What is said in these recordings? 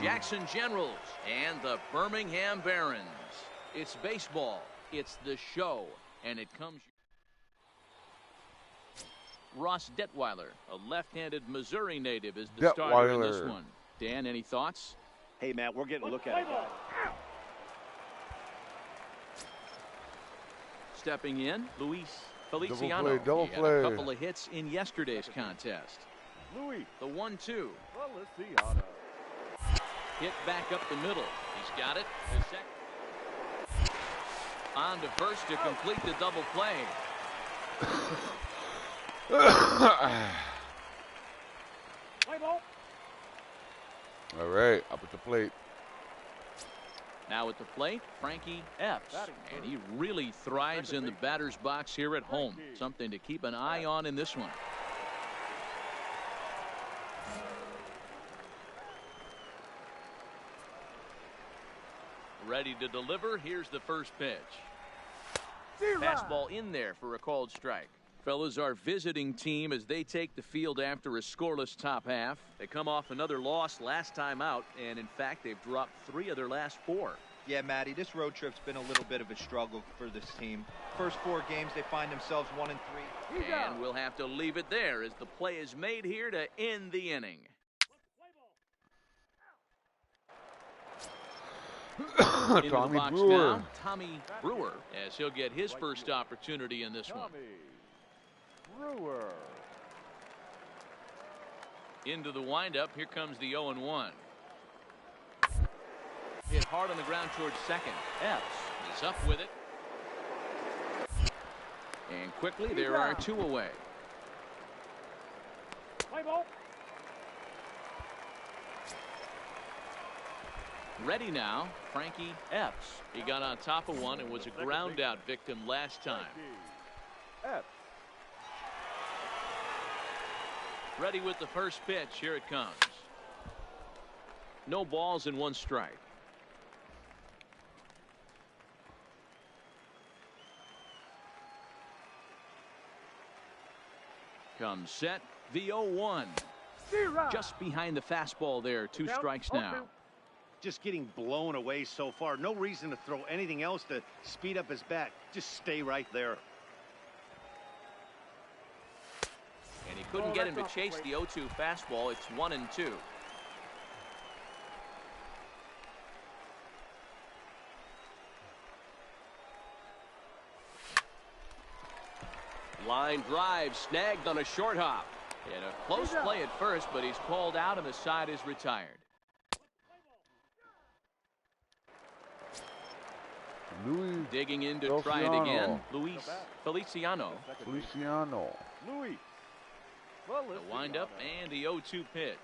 Jackson Generals and the Birmingham Barons. It's baseball. It's the show. And it comes. Ross Detweiler, a left-handed Missouri native, is the starter in this one. Dan, any thoughts? Hey, Matt, we're getting a look at it. Stepping in, Luis Feliciano. Double play. He had a couple of hits in yesterday's contest. Louis. The 1-2. Feliciano. Hit back up the middle. He's got it. The second. On to first to complete the double play. All right, up at the plate. Now at the plate, Frankie Epps. And he really thrives in the batter's box here at home. Something to keep an eye on in this one. Ready to deliver. Here's the first pitch. Fastball in there for a called strike. Fellas, our visiting team as they take the field after a scoreless top half. They come off another loss last time out, and in fact they've dropped 3 of their last 4. Yeah, Matty, this road trip's been a little bit of a struggle for this team. First 4 games they find themselves 1-3. And we'll have to leave it there as the play is made here to end the inning. Into the box now, Tommy Brewer, as he'll get his first opportunity in this one. Brewer. Into the windup. Here comes the 0-1. Hit hard on the ground towards second. Epps is up with it. And quickly there are 2 away. Play ball. Ready now, Frankie Epps. He got on top of one and was a ground out victim last time. Epps. Ready with the first pitch. Here it comes. No balls and 1 strike. Comes set. The 0-1. Just behind the fastball there. 2 strikes now. Just getting blown away so far. No reason to throw anything else to speed up his bat. Just stay right there. And he couldn't get him to chase the 0-2 fastball. It's 1-2. Line drive snagged on a short hop. And a close play at first, but he's called out and the side is retired. Luis digging in to try it again. Luis Feliciano. Louis. The windup and the 0-2 pitch.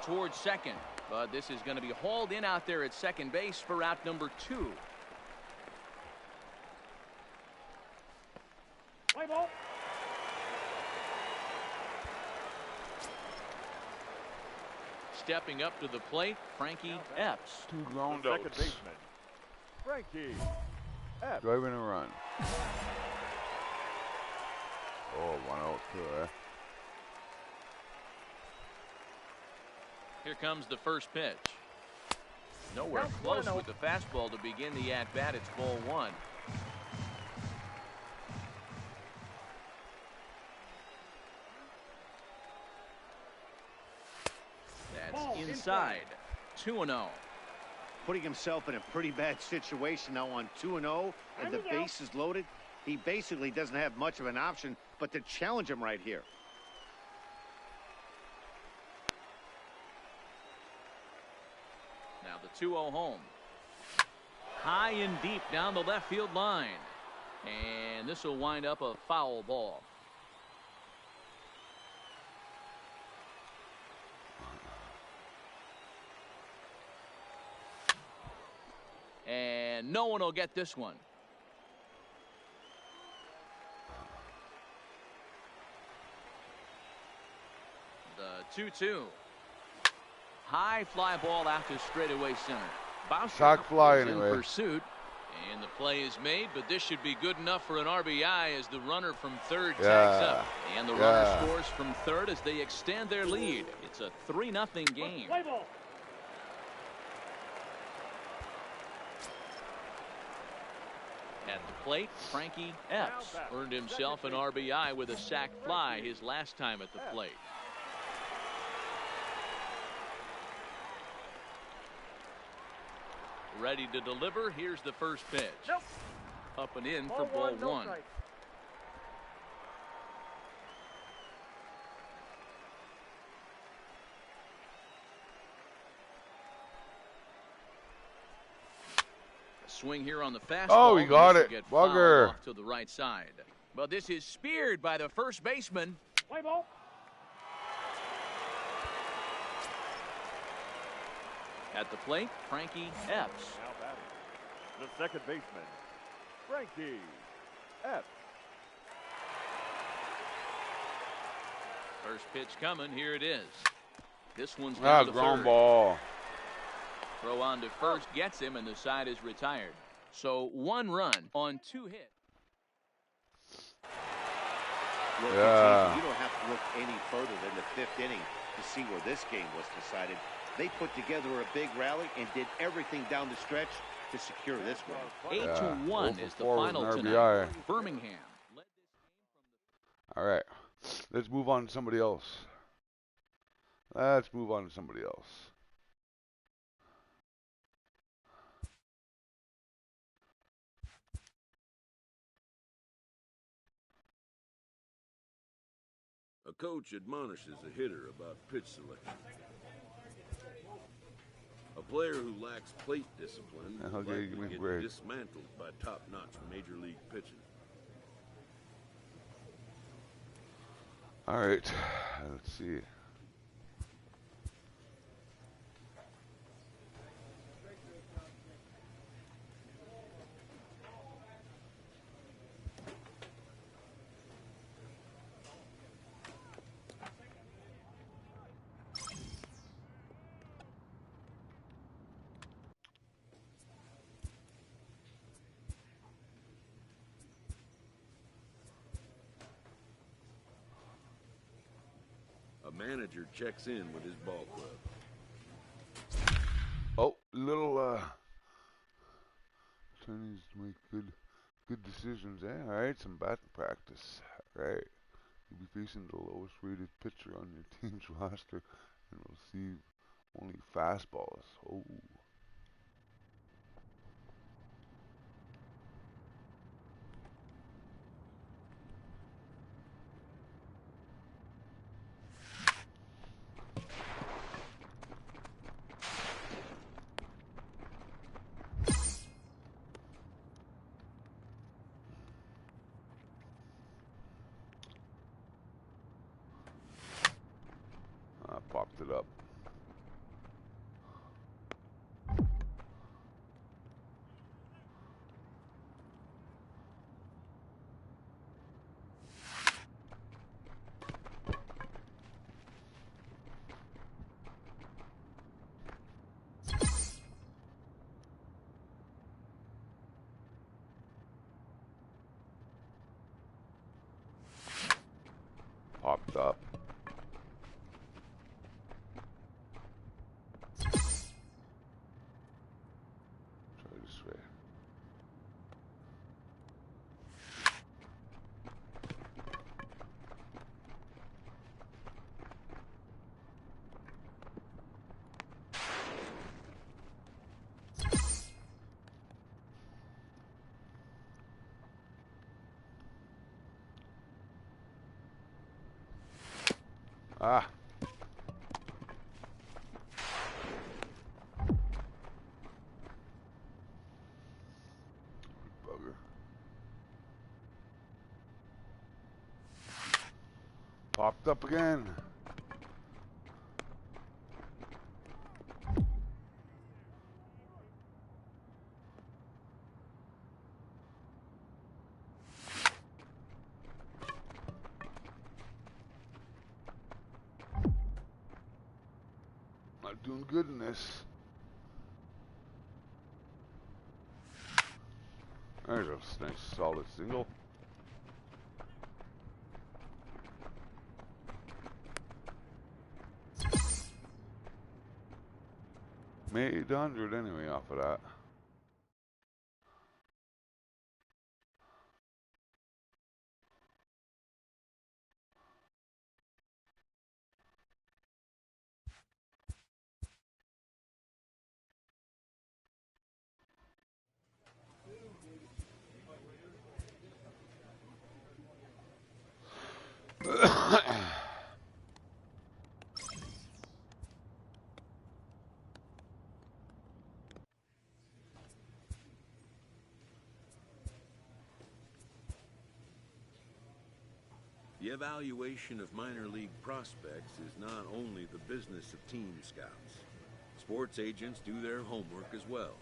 Towards second, but this is going to be hauled in out there at second base for out number 2. Play ball. Stepping up to the plate, Frankie Epps. 2 ground Second outs. baseman. Frankie Epps. Driving a run. Oh, 1 out too, eh? Here comes the first pitch. Nowhere close with the fastball to begin the at-bat. It's ball 1. That's inside. 2-0. Putting himself in a pretty bad situation now on 2-0, and the base is loaded. He basically doesn't have much of an option but to challenge him right here. Now the 2-0 home. High and deep down the left field line. And this will wind up a foul ball. And no one will get this one. The 2-2. High fly ball out to straightaway center. Boucher Shock fly is anyway. in pursuit, And the play is made, but this should be good enough for an RBI as the runner from third tags up. And the runner scores from third as they extend their lead. It's a 3-0 game. At the plate, Frankie Epps earned himself an RBI with a sac fly his last time at the plate. Ready to deliver. Here's the first pitch. Up and in for ball one. Swing here on the fastball. Oh, he got it. Bugger. Off to the right side. But this is speared by the first baseman. Play ball. At the plate, Frankie Epps. Now batting, the second baseman, Frankie Epps. First pitch coming. Here it is. This one's down to ground third. ball. Throw on to first gets him, and the side is retired. So 1 run on 2 hits. Look, you don't have to look any further than the 5th inning to see where this game was decided. They put together a big rally and did everything down the stretch to secure this one. 8-1 is the final RBI. tonight. Birmingham. All right. Let's move on to somebody else. Let's move on to somebody else. A coach admonishes a hitter about pitch selection. A player who lacks plate discipline will likely get dismantled by top-notch major league pitching. All right. Let's see. A manager checks in with his ball club. Oh, little attorneys make good decisions, eh? All right, some batting practice. All right, you'll be facing the lowest rated pitcher on your team's roster and will receive only fastballs. Oh. Popped it up. Popped up. Ah. Bugger. Popped up again. Not doing good in this. There's a nice solid single. Made 100 anyway off of that. The evaluation of minor league prospects is not only the business of team scouts. Sports agents do their homework as well.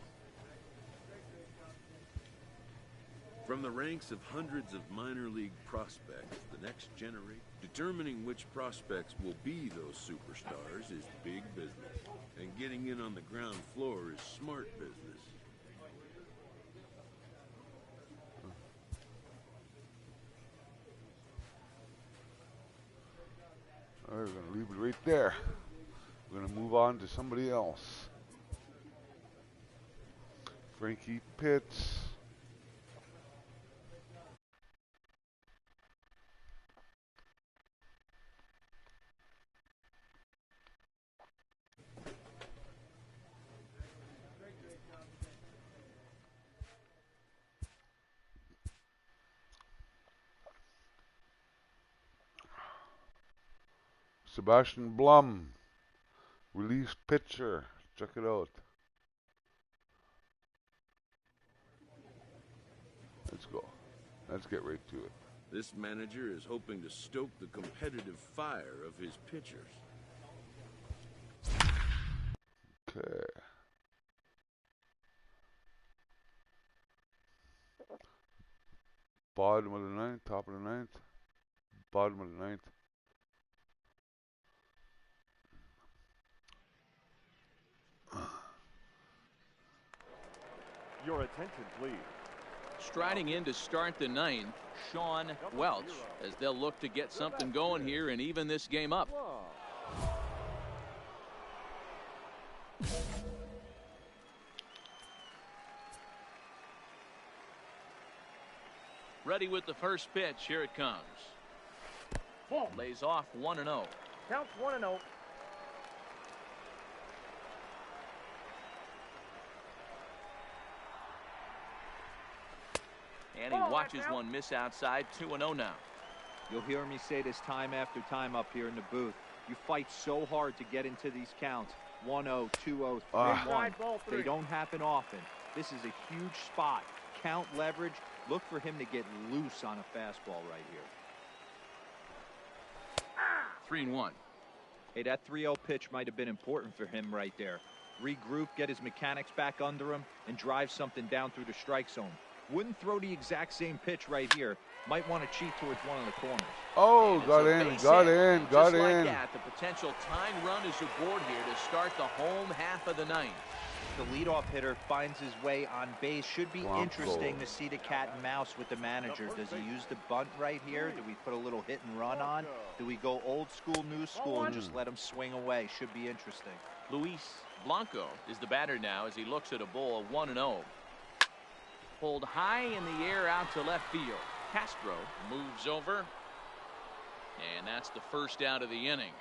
From the ranks of hundreds of minor league prospects, the next generation, determining which prospects will be those superstars is big business. And getting in on the ground floor is smart business. We're going to leave it right there. We're going to move on to somebody else. Frankie Pitts. Sebastian Blum, released pitcher. Check it out. Let's go. Let's get right to it. This manager is hoping to stoke the competitive fire of his pitchers. Okay. Bottom of the ninth, top of the ninth, bottom of the ninth. Your attention, please. Striding in to start the ninth, Sean Welch, as they'll look to get something going here and even this game up. Ready with the first pitch. Here it comes. Lays off 1-0. Counts 1-0. And he watches one miss outside. 2-0 now. You'll hear me say this time after time up here in the booth. You fight so hard to get into these counts. 1-0, 2-0, 3-1. They don't happen often. This is a huge spot. Count leverage. Look for him to get loose on a fastball right here. 3-1. Hey, that 3-0 pitch might have been important for him right there. Regroup, get his mechanics back under him, and drive something down through the strike zone. Wouldn't throw the exact same pitch right here. Might want to cheat towards one of the corners. Oh, got in. Just like that, the potential tying run is aboard here to start the home half of the ninth. The leadoff hitter finds his way on base. Should be interesting to see the cat and mouse with the manager. Does he use the bunt right here? Do we put a little hit and run on? Do we go old school, new school, and just let him swing away? Should be interesting. Luis Blanco is the batter now as he looks at a ball 1-0. Pulled high in the air out to left field. Castro moves over, and that's the first out of the inning.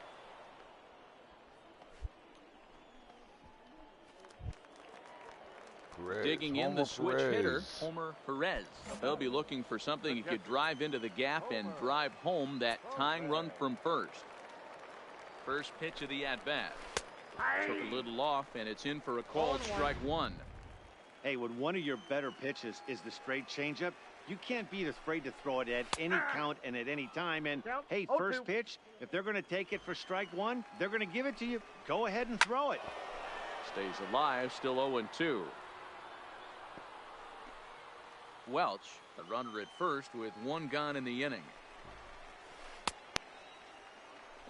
Perez. Digging in the switch hitter, Homer Perez. They'll be looking for something he could drive into the gap and drive home that tying run from first. First pitch of the at-bat. Took a little off, and it's in for a called strike one. Hey, when one of your better pitches is the straight changeup, you can't be afraid to throw it at any count and at any time. And, hey, first pitch, if they're going to take it for strike one, they're going to give it to you. Go ahead and throw it. Stays alive, still 0-2. Welch, the runner at first with one gone in the inning.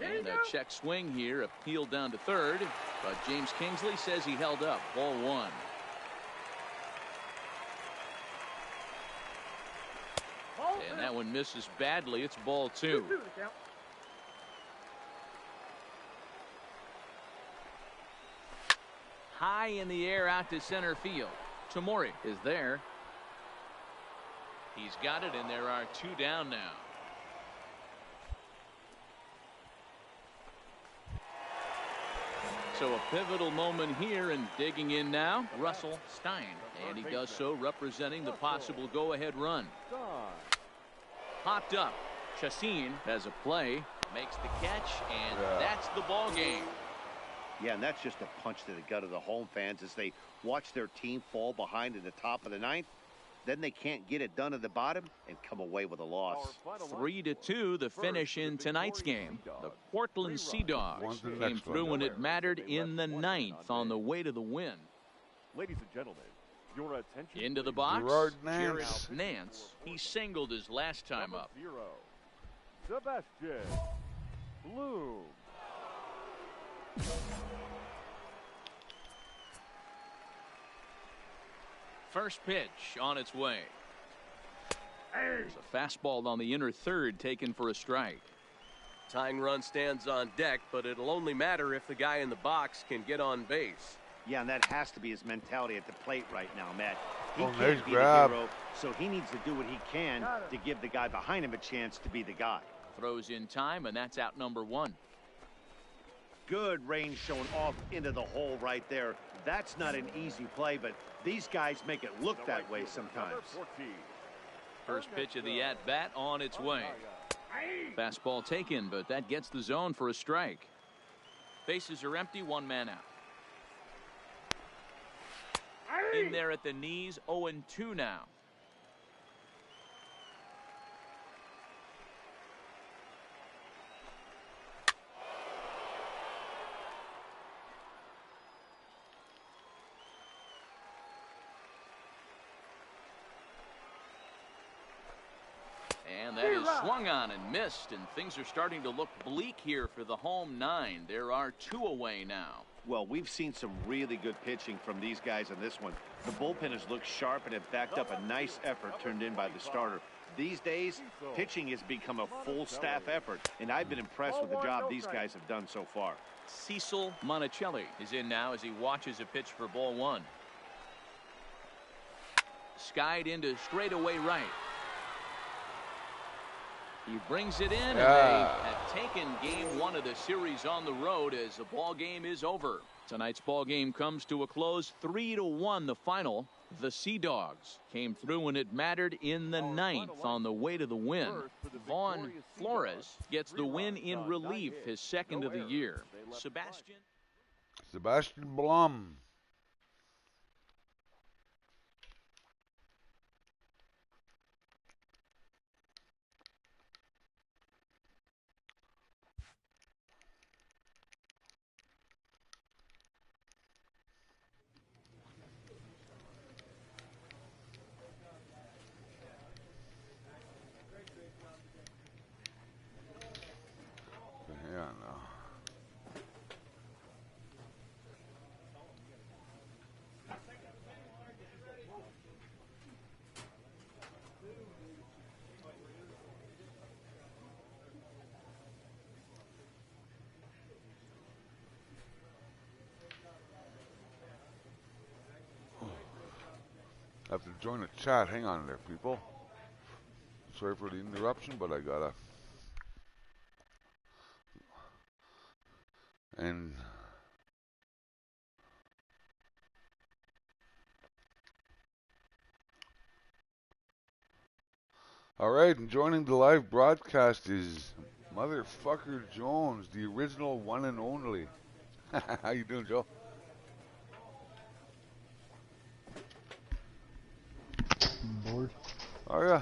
And a check swing here, appealed down to third, but James Kingsley says he held up. Ball one. That one misses badly. It's ball 2. High in the air out to center field. Tamori is there. He's got it, and there are 2 down now. So a pivotal moment here, and digging in now, Russell Stein. And he does so representing the possible go-ahead run. Popped up. Chassin has a play, makes the catch, and that's the ball game. Yeah, and that's just a punch to the gut of the home fans as they watch their team fall behind in the top of the 9th. Then they can't get it done at the bottom and come away with a loss. 3-2 the finish in tonight's game. The Portland Sea Dogs came through when it mattered in the 9th on the way to the win. Ladies and gentlemen, your attention. Into the box. Gerard Jared Nance. Nance. He singled his last time up. Sebastian Bloom. First pitch on its way. There's a fastball on the inner third taken for a strike. Tying run stands on deck, but it'll only matter if the guy in the box can get on base. Yeah, and that has to be his mentality at the plate right now, Matt. He nice can't be grab. the hero, so he needs to do what he can to give the guy behind him a chance to be the guy. Throws in time, and that's out number 1. Good range showing off into the hole right there. That's not an easy play, but these guys make it look that way sometimes. First pitch of the at-bat on its way. Fastball taken, but that gets the zone for a strike. Bases are empty, 1 man out. In there at the knees, 0-2 now. And that is swung on and missed, and things are starting to look bleak here for the home 9. There are 2 away now. Well, we've seen some really good pitching from these guys in this one. The bullpen has looked sharp and have backed up a nice effort turned in by the starter. These days, pitching has become a full staff effort, and I've been impressed with the job these guys have done so far. Cecil Monticelli is in now as he watches a pitch for ball 1. Skied into straightaway right. He brings it in, and they have taken game 1 of the series on the road as the ball game is over. Tonight's ball game comes to a close, 3-1 the final. The Sea Dogs came through when it mattered in the 9th on the way to the win. Vaughn Flores gets the win in relief, his 2nd of the year. Sebastian Blum. Yeah, no. I have to join the chat. Hang on there, people. Sorry for the interruption, but I gotta. And all right, and joining the live broadcast is Motherfucker Jones, the original one and only. How you doing, Joe? Bored. Oh yeah.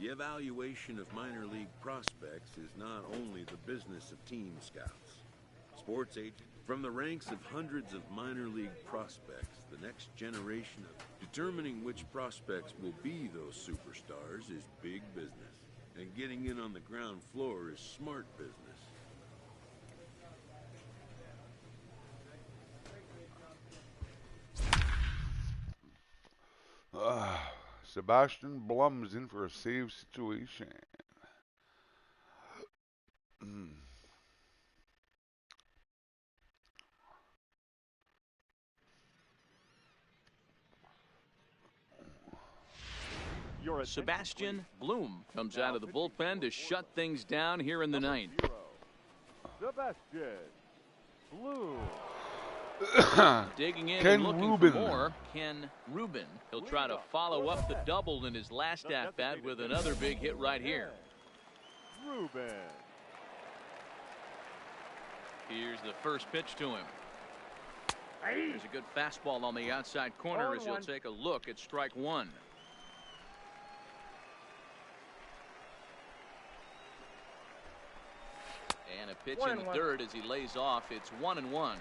The evaluation of minor league prospects is not only the business of team scouts. Sports agents, from the ranks of hundreds of minor league prospects, the next generation of determining which prospects will be those superstars is big business. And getting in on the ground floor is smart business. Sebastian Blum's in for a save situation. Sebastian Blum comes out of the bullpen to shut things down here in the ninth. Sebastian Blum. Digging in Ken and looking Rubin. for more. Ken Rubin. He'll try to follow up the double in his last at-bat with another big hit right here. Rubin. Here's the first pitch to him. There's a good fastball on the outside corner as he'll take a look at strike one. And a pitch in the dirt as he lays off. It's 1-1.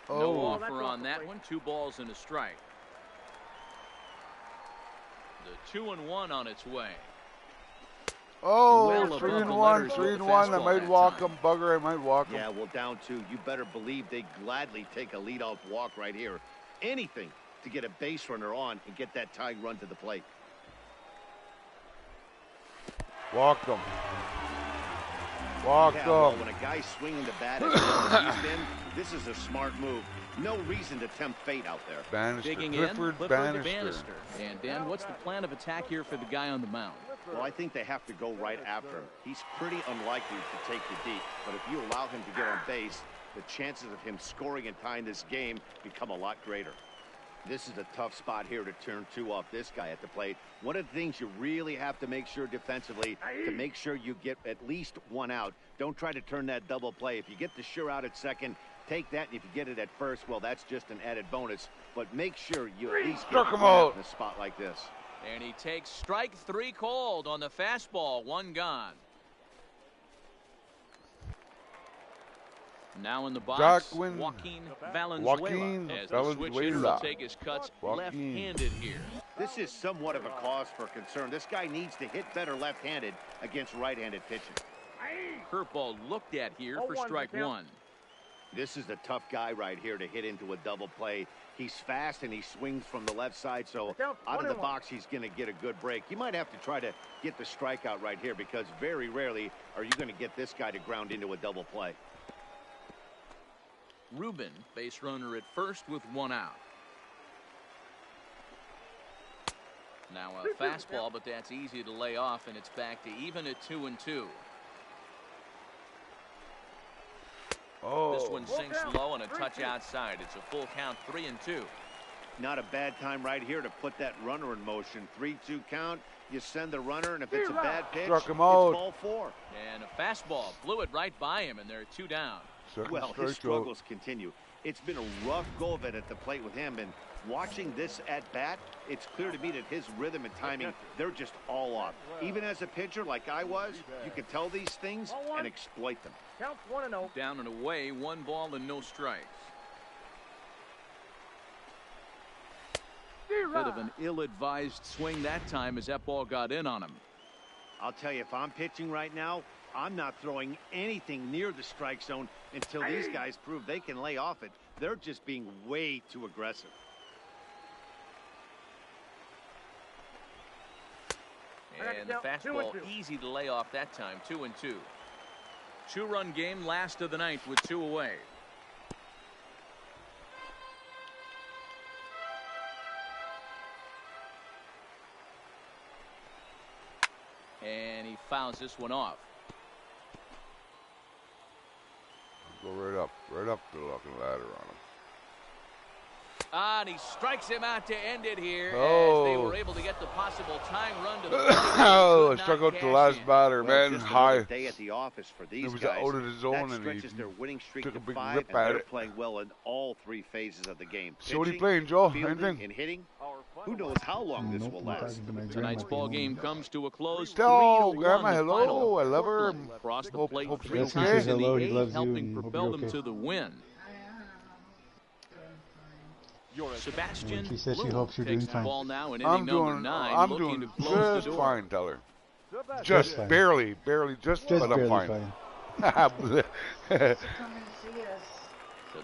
No offer on that one. 2 balls and a strike. The 2-1 on its way. Oh, Well, 3-1, 3-1. I might walk him, bugger. I might walk him. Yeah, well, down 2. You better believe they gladly take a leadoff walk right here. Anything to get a base runner on and get that tying run to the plate. Walk him. Walk Yeah, him. well, when a guy's swinging the bat as well as he's been, this is a smart move. No reason to tempt fate out there. Bannister. Digging Clifford in, Bannister. And Dan, what's the plan of attack here for the guy on the mound? Well, I think they have to go right after him. He's pretty unlikely to take you deep, but if you allow him to get on base, the chances of him scoring and tying this game become a lot greater. This is a tough spot here to turn 2 off this guy at the plate. One of the things you really have to make sure defensively to make sure you get at least 1 out. Don't try to turn that double play. If you get the sure out at second, take that, and if you get it at first, well, that's just an added bonus. But make sure you at least get 1 out in a spot like this. And he takes strike 3 called on the fastball. 1 gone. Now in the box, Joaquin Valenzuela. As the switch hitter will take his cuts left-handed here. This is somewhat of a cause for concern. This guy needs to hit better left-handed against right-handed pitching. Curveball looked at here for strike 1. This is a tough guy right here to hit into a double play. He's fast and he swings from the left side, so out of the box he's going to get a good break. You might have to try to get the strikeout right here because very rarely are you going to get this guy to ground into a double play. Rubin, base runner at first with 1 out. Now a fastball, but that's easy to lay off, and it's back to even at 2-2. Oh. This one sinks low and a touch outside. It's a full count, 3-2. Not a bad time right here to put that runner in motion. 3-2 count. You send the runner, and if it's a bad pitch, Struck him it's out. ball 4. And a fastball blew it right by him, and there are 2 down. Well, his struggles continue. It's been a rough go of it at the plate with him, and watching this at bat, it's clear to me that his rhythm and timing, they're just all off. Even as a pitcher like I was, you can tell these things and exploit them. Count 1-0. Down and away, 1 ball and no strikes. Bit of an ill-advised swing that time as that ball got in on him. I'll tell you, if I'm pitching right now, I'm not throwing anything near the strike zone until these guys prove they can lay off it. They're just being way too aggressive. And the fastball easy to lay off that time. 2-2. 2-run game, last of the ninth with 2 away. And he fouls this one off. Go right up the looking ladder on him. And he strikes him out to end it here Oh. as they were able to get the possible tying run to the Oh, I struck out the last batter, man. Just High. another day at the office for these It was guys. out of the zone, That and stretches he their winning streak took a to big 5, rip and at they're it. playing well in all 3 phases of the game. So what are you Pitching, playing, Joe? fielding, Anything? and hitting. Who knows how long this will last? Tonight's ball game comes to a close. Tell 3-1 Grandma the hello. final. I love her. Portland across the Hope plate she's 3 okay. times in Hello, the he 8th, loves you helping and hope propel you're them okay. to the win. Sebastian She said she Bloom hopes you're takes doing the fine. ball now in I'm inning number doing, 9, I'm looking doing to close just the door. fine, tell her. Sebastian. Just fine. barely, just but I'm barely fine.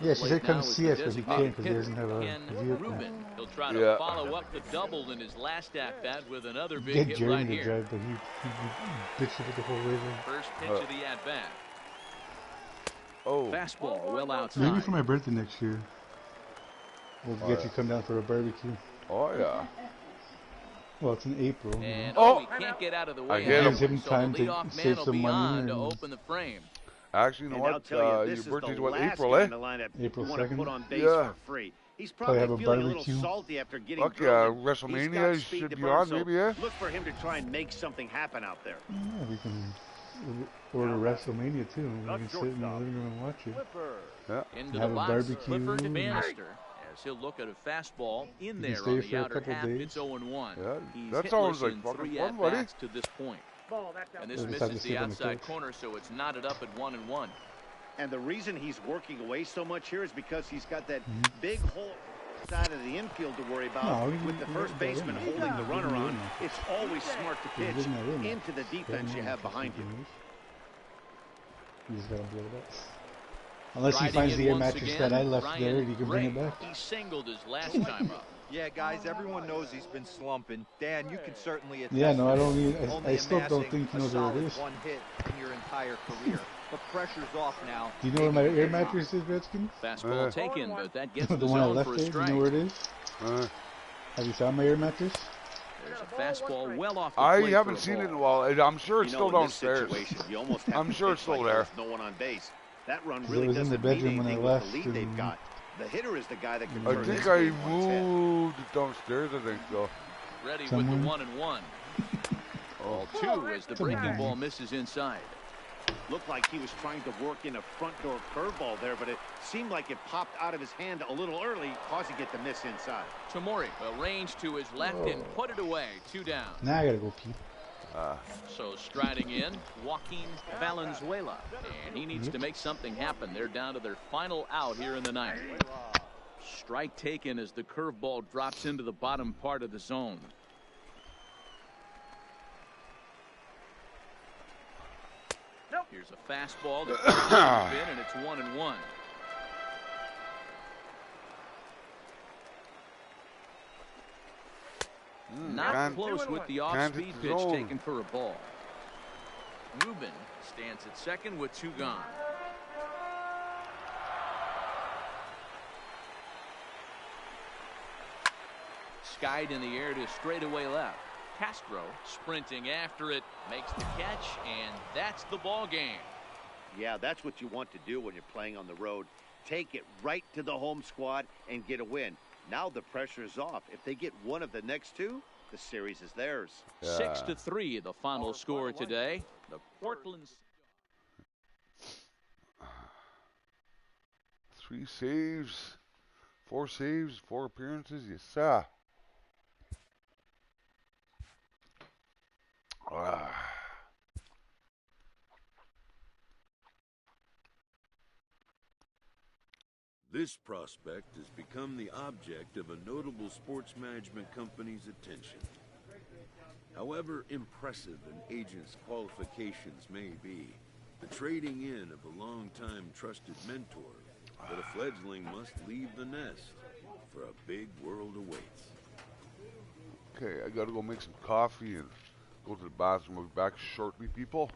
Yeah, she said come see us, but he can't because he hitter, doesn't have a Ken vehicle. Rubin. He'll try to Yeah. follow up the double in his last at-bat with another big Get hit Jeremy right to here. drive, but he bitched it the whole way there. First pitch of the at-bat. Oh, Fastball well outside. Maybe for my birthday next year. We'll get you to come down for a barbecue. oh yeah. Well, it's in April. you know. And Oh! he can't get out of the I way. hit him. Gives him So time the to leadoff man save will some be money on to and- open the frame. Actually, you know And I'll what? tell you, Your this is birthday's the what, last April, guy eh? in the lineup April you want to 2nd. put on base Yeah. for free. He's Probably probably have a feeling a barbecue. little salty after getting Fuck drilled. yeah, He's got WrestleMania speed should to be burn, on, so maybe, yeah? look for him to try and make something happen out there. Yeah, we can order WrestleMania too. And we can sit in the living room and watch it. Flipper. Into Have the a box, barbecue. Clifford Bannister, as he'll look at a fastball in can there stay on for the a outer couple half. days. It's 0-1. Yeah, He's that hitless sounds like in fucking 3 fun, buddy. at-bats to this point. And this We'll just have misses to the sit on the outside couch. corner, so it's knotted up at 1-1. And the reason he's working away so much here is because he's got that big hole side of the infield to worry about. No, With the first baseman holding the runner on, it's always smart to pitch into the defense you have behind you. You just gotta blow it up. Unless he Riding finds in the air once mattress again, that I left Ryan there, he can bring it Gray. back. He singled his last time up. Yeah, guys, everyone knows he's been slumping. Dan, you can certainly attest. Yeah, no, I to don't this. need. Only I still don't amassing think he a knows where it solid is. 1 hit in your entire career. But pressure's off now. Do you know where my Maybe air he can mattress is, Redskins? Fastball taken, but that gets The the one I zone left for a there. Do you strike. know where it is? Uh, Have you found my air mattress? There's a fastball well off the I plate haven't for a seen it in a ball. while. I'm sure it's You know, still in this downstairs. situation, you almost have I'm to sure pitch it's still like there. there's no one on base. That run 'Cause it really was in doesn't the mean bedroom when I anything with left the lead they've and- got. The hitter is the guy that can I turn think this I game on its head. moved it downstairs, I think so. Ready with Someone? the 1-1. Ball 2 as the breaking ball misses inside. Looked like he was trying to work in a front door curveball there, but it seemed like it popped out of his hand a little early, causing it to miss inside. Tamori will range to his left and put it away. 2 down. Now I gotta go pee. So striding in, Joaquin Valenzuela. And he needs to make something happen. They're down to their final out here in the ninth. Strike taken as the curveball drops into the bottom part of the zone. Here's a fastball that comes in, and it's 1-1. Not Can't- close with the can't off-speed hit the pitch zone. taken for a ball. Rubin stands at second with 2 gone. Skied in the air to straightaway left. Castro sprinting after it, makes the catch, and that's the ball game. Yeah, that's what you want to do when you're playing on the road. Take it right to the home squad and get a win. Now the pressure is off. If they get one of the next 2, the series is theirs. 6-3, the final score today. The Portland. 3 saves, 4 saves, 4 appearances. Yes, sir. This prospect has become the object of a notable sports management company's attention. However impressive an agent's qualifications may be, the trading in of a long-time trusted mentor, but a fledgling must leave the nest, for a big world awaits. Okay, I gotta go make some coffee and go to the bathroom. I'll be back shortly, people.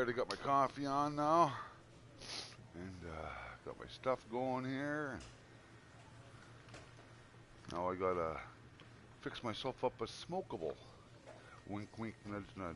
Alright, I got my coffee on now. And got my stuff going here. Now I gotta fix myself up a smokable. Wink, wink, nudge, nudge.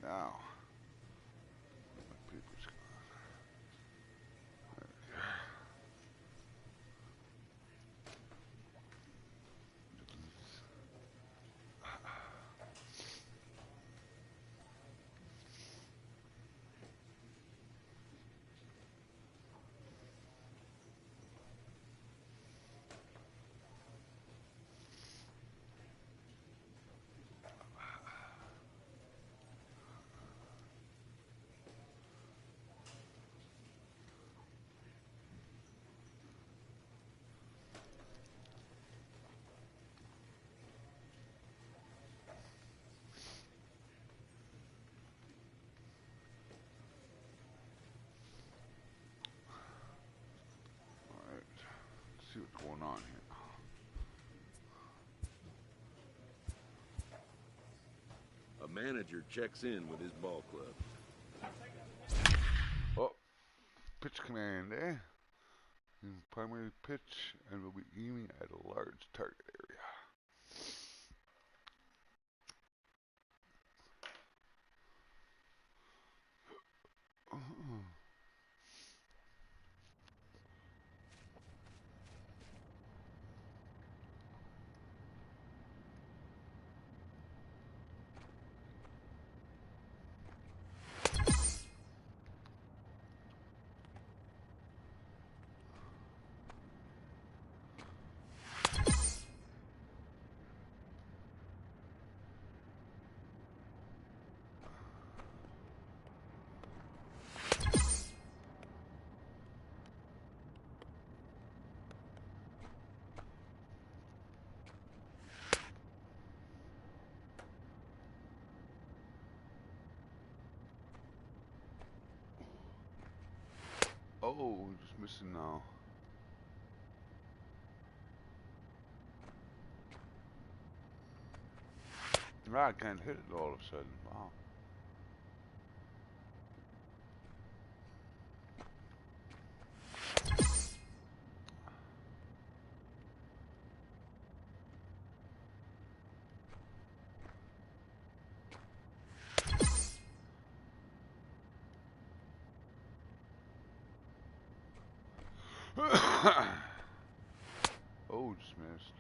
Now, my paper's gone. There we are. Alright, let's see what's going on here. A manager checks in with his ball club. Oh, pitch command, eh? Primary pitch, and we'll be aiming at a large target area. Oh, we're just missing now. I can't hit it all of a sudden. Wow. Oh, just missed.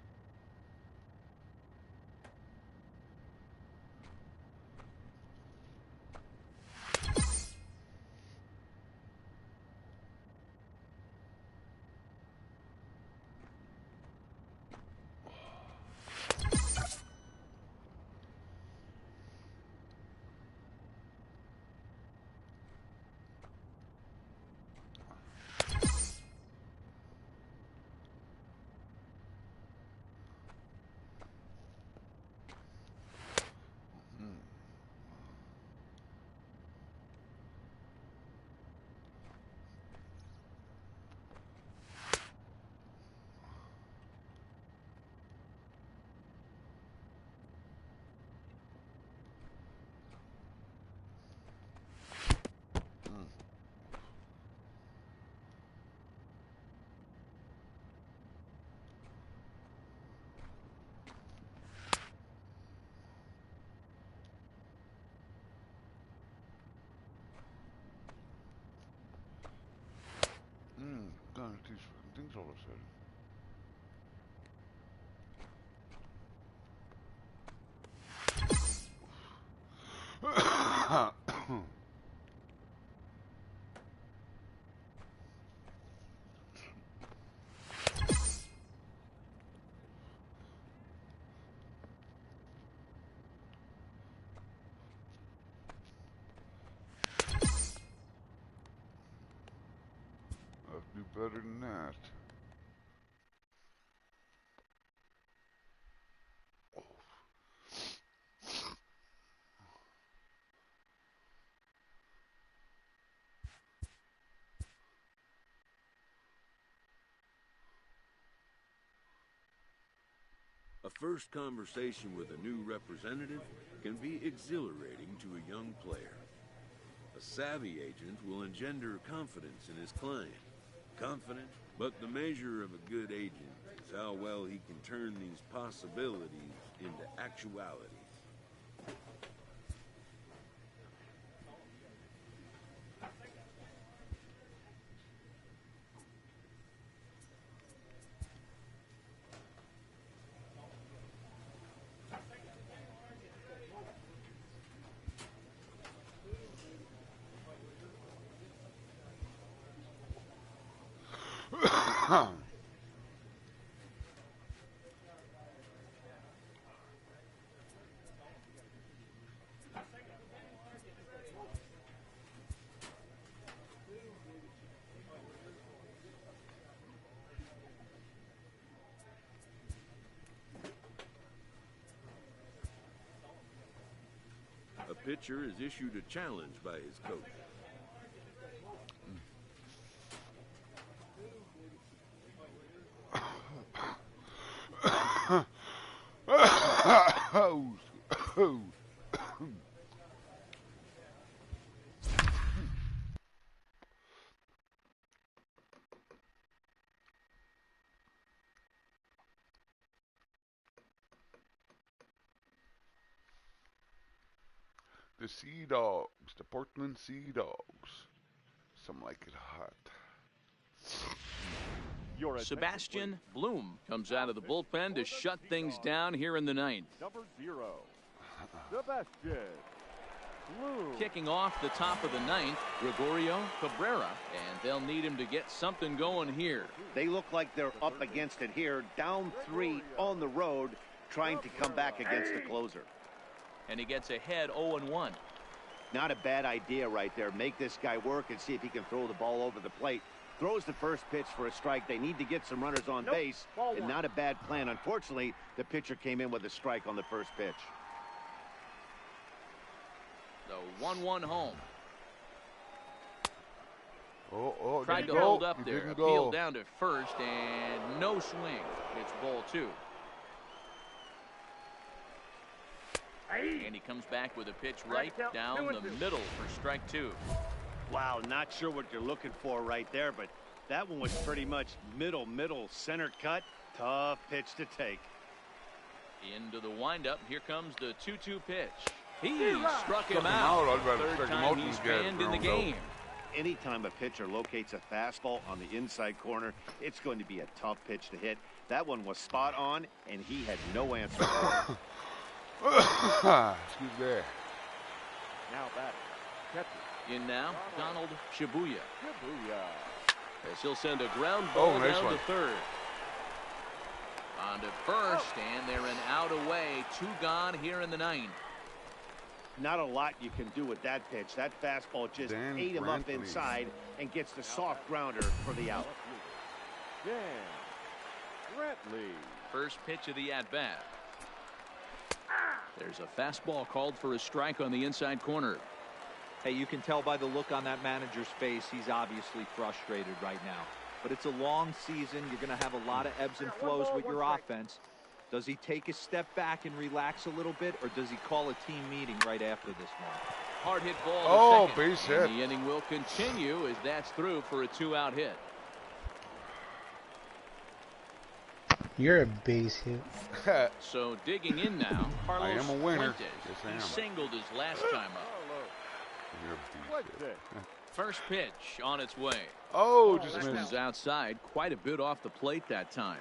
these fucking things all of a sudden. I'll do better than that. A first conversation with a new representative can be exhilarating to a young player. A savvy agent will engender confidence in his client. Confident, but the measure of a good agent is how well he can turn these possibilities into actualities. A pitcher is issued a challenge by his coach. The Sea Dogs, the Portland Sea Dogs. Some like it hot. Sebastian Bloom comes out of the bullpen to shut things down here in the ninth. Number 0, Sebastian Bloom. Kicking off the top of the ninth, Gregorio Cabrera, and they'll need him to get something going here. They look like they're up against it here, down 3 on the road, trying to come back against the closer. And he gets ahead 0-1. Not a bad idea right there. Make this guy work and see if he can throw the ball over the plate. Throws the first pitch for a strike. They need to get some runners on base, and not a bad plan. Unfortunately, the pitcher came in with a strike on the first pitch. The 1-1 home. Did Tried to he hold go? up He there. didn't Appealed go. down to first, and no swing. It's ball 2. And he comes back with a pitch right down the middle for strike 2. Wow, not sure what you're looking for right there, but that one was pretty much middle, center cut. Tough pitch to take. Into the windup. Here comes the 2-2 pitch. He struck him out. I'd rather Third strike him time out he's than get fanned in the ground out. game. Anytime a pitcher locates a fastball on the inside corner, it's going to be a tough pitch to hit. That one was spot on, and he had no answer for it. Excuse me. Now batting, catcher. In now, Donald Shibuya. Shibuya. As he'll send a ground ball nice down one. to third. On to first, and they're an out away. 2 gone here in the ninth. Not a lot you can do with that pitch. That fastball just Dan ate him up Brantley. inside and gets the soft grounder for the out. Dan Brantley. First pitch of the at-bat. There's a fastball called for a strike on the inside corner. Hey, you can tell by the look on that manager's face, he's obviously frustrated right now. But it's a long season. You're going to have a lot of ebbs and flows with your offense. Does he take a step back and relax a little bit, or does he call a team meeting right after this one? Hard hit ball to Oh, second. base And hit. the inning will continue as that's through for a 2-out hit. You're a base hit. So digging in now, Carlos I am a winner. Fuentes. Yes, I He am. singled his last time up. You're a beast. Wednesday. First pitch on its way. Oh, just This missed. one's outside, quite a bit off the plate that time.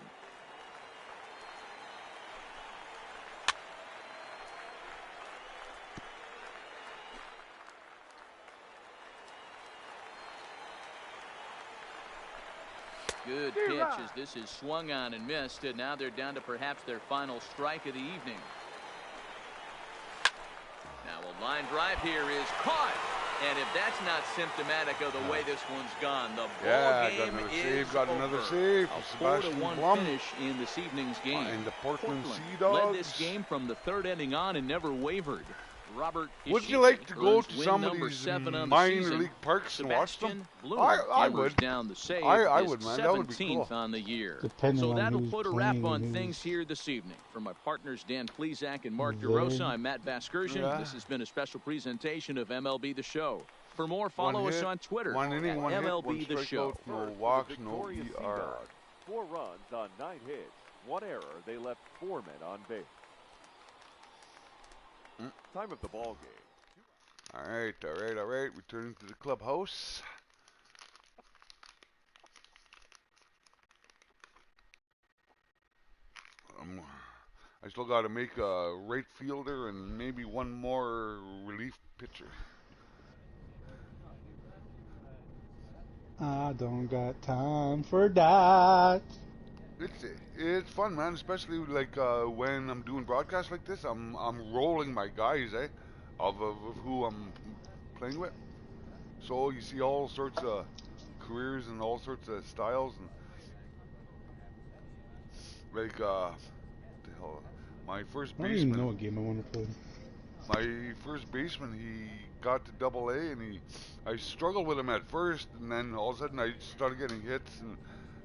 Good pitch as this is swung on and missed, and now they're down to perhaps their final strike of the evening. Now a line drive here is caught, and if that's not symptomatic of the way this one's gone, the ball game is got another over. save. A Sebastian 4-1 Blum. finish in this evening's game. And the Portland Sea led Dogs this game from the third inning on and never wavered. Robert, would you like to go earns to win some of number these 7 on the minor season. league parks and watch them? Sebastian Blum I hammers would. down the save. I his would, man. That would be 17th cool. on the year. Depending So on that'll who's put a wrap playing on and things who's here this evening. For my partners Dan Plesac and Mark there. DeRosa, I'm Matt Vasgersian. Yeah. This has been a special presentation of MLB The Show. For more, follow us on Twitter One inning, at one hit, MLB one The Show. strikeout, no First, walks, the no victorious Sea ER. Dogs. 4 runs on 9 hits. 1 error. They left 4 men on base. Time of the ball game. All right. Returning to the clubhouse. I still got to make a right fielder and maybe one more relief pitcher. I don't got time for that. It's fun, man. Especially like when I'm doing broadcasts like this, I'm rolling my guys, of who I'm playing with. So you see all sorts of careers and all sorts of styles, and like the hell, my first I don't even know baseman. what game I want to play. My first baseman, he got to Double A, and I struggled with him at first, and then all of a sudden I started getting hits and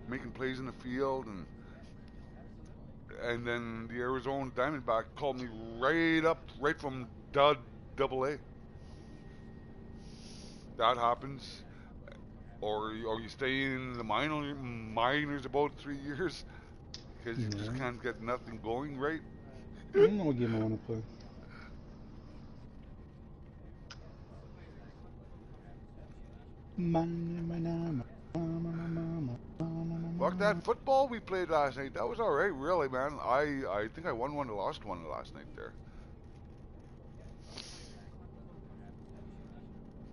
making plays in the field, and then the Arizona Diamondback called me right from Double A. That happens, or you stay in the minors about 3 years because you just can't get nothing going right. I don't know what game I want to play. Fuck that football we played last night. That was alright, really, man. I think I won one and lost one last night there.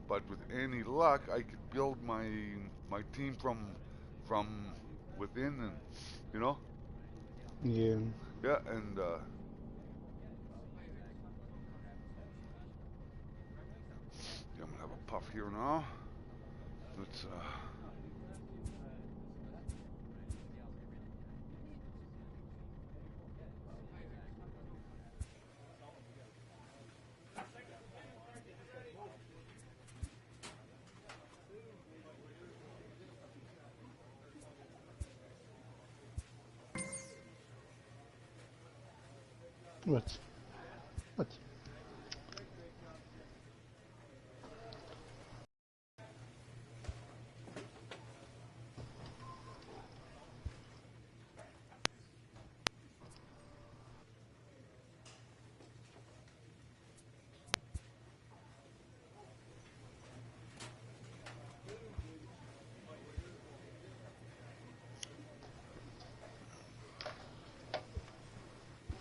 But with any luck, I could build my team from within, and you know. Yeah. Yeah, and yeah, I'm gonna have a puff here now. Let's What?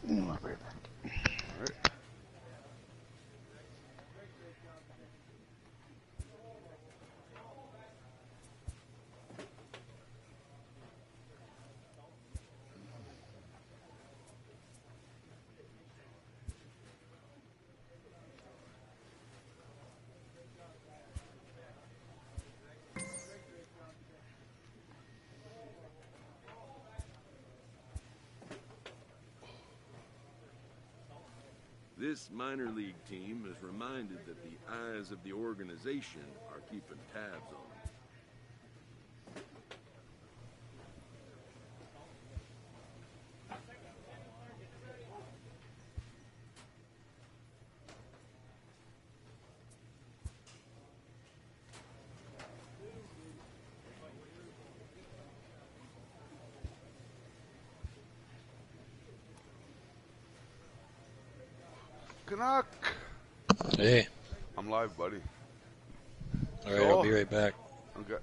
all right. This minor league team is reminded that the eyes of the organization are keeping tabs on them. Canuck. Hey. I'm live, buddy. All right, I'll be right back. Okay.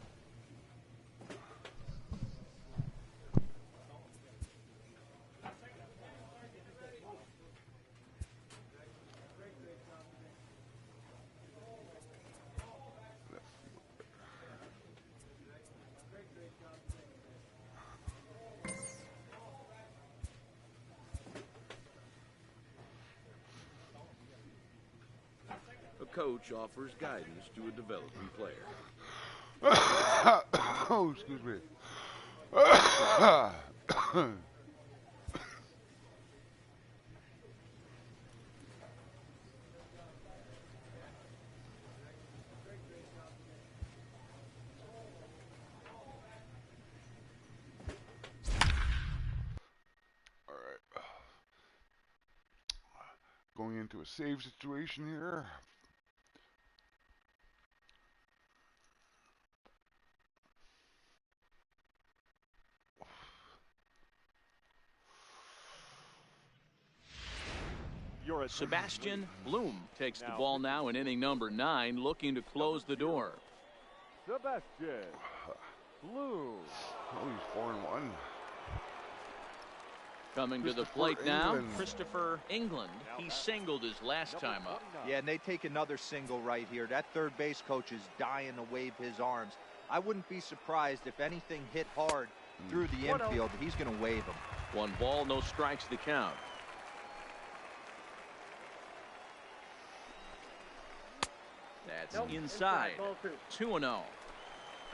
A coach offers guidance to a developing player. Oh, excuse me. All right. Going into a save situation here. Sebastian Bloom takes the ball now in inning number 9, looking to close the door. Sebastian Bloom. Oh, he's 4-1. Coming to the plate now, Christopher England. He singled his last time up. Yeah, and they take another single right here. That third base coach is dying to wave his arms. I wouldn't be surprised if anything hit hard through the infield. He's going to wave them. 1 ball, no strikes to count. That's inside. 2-0.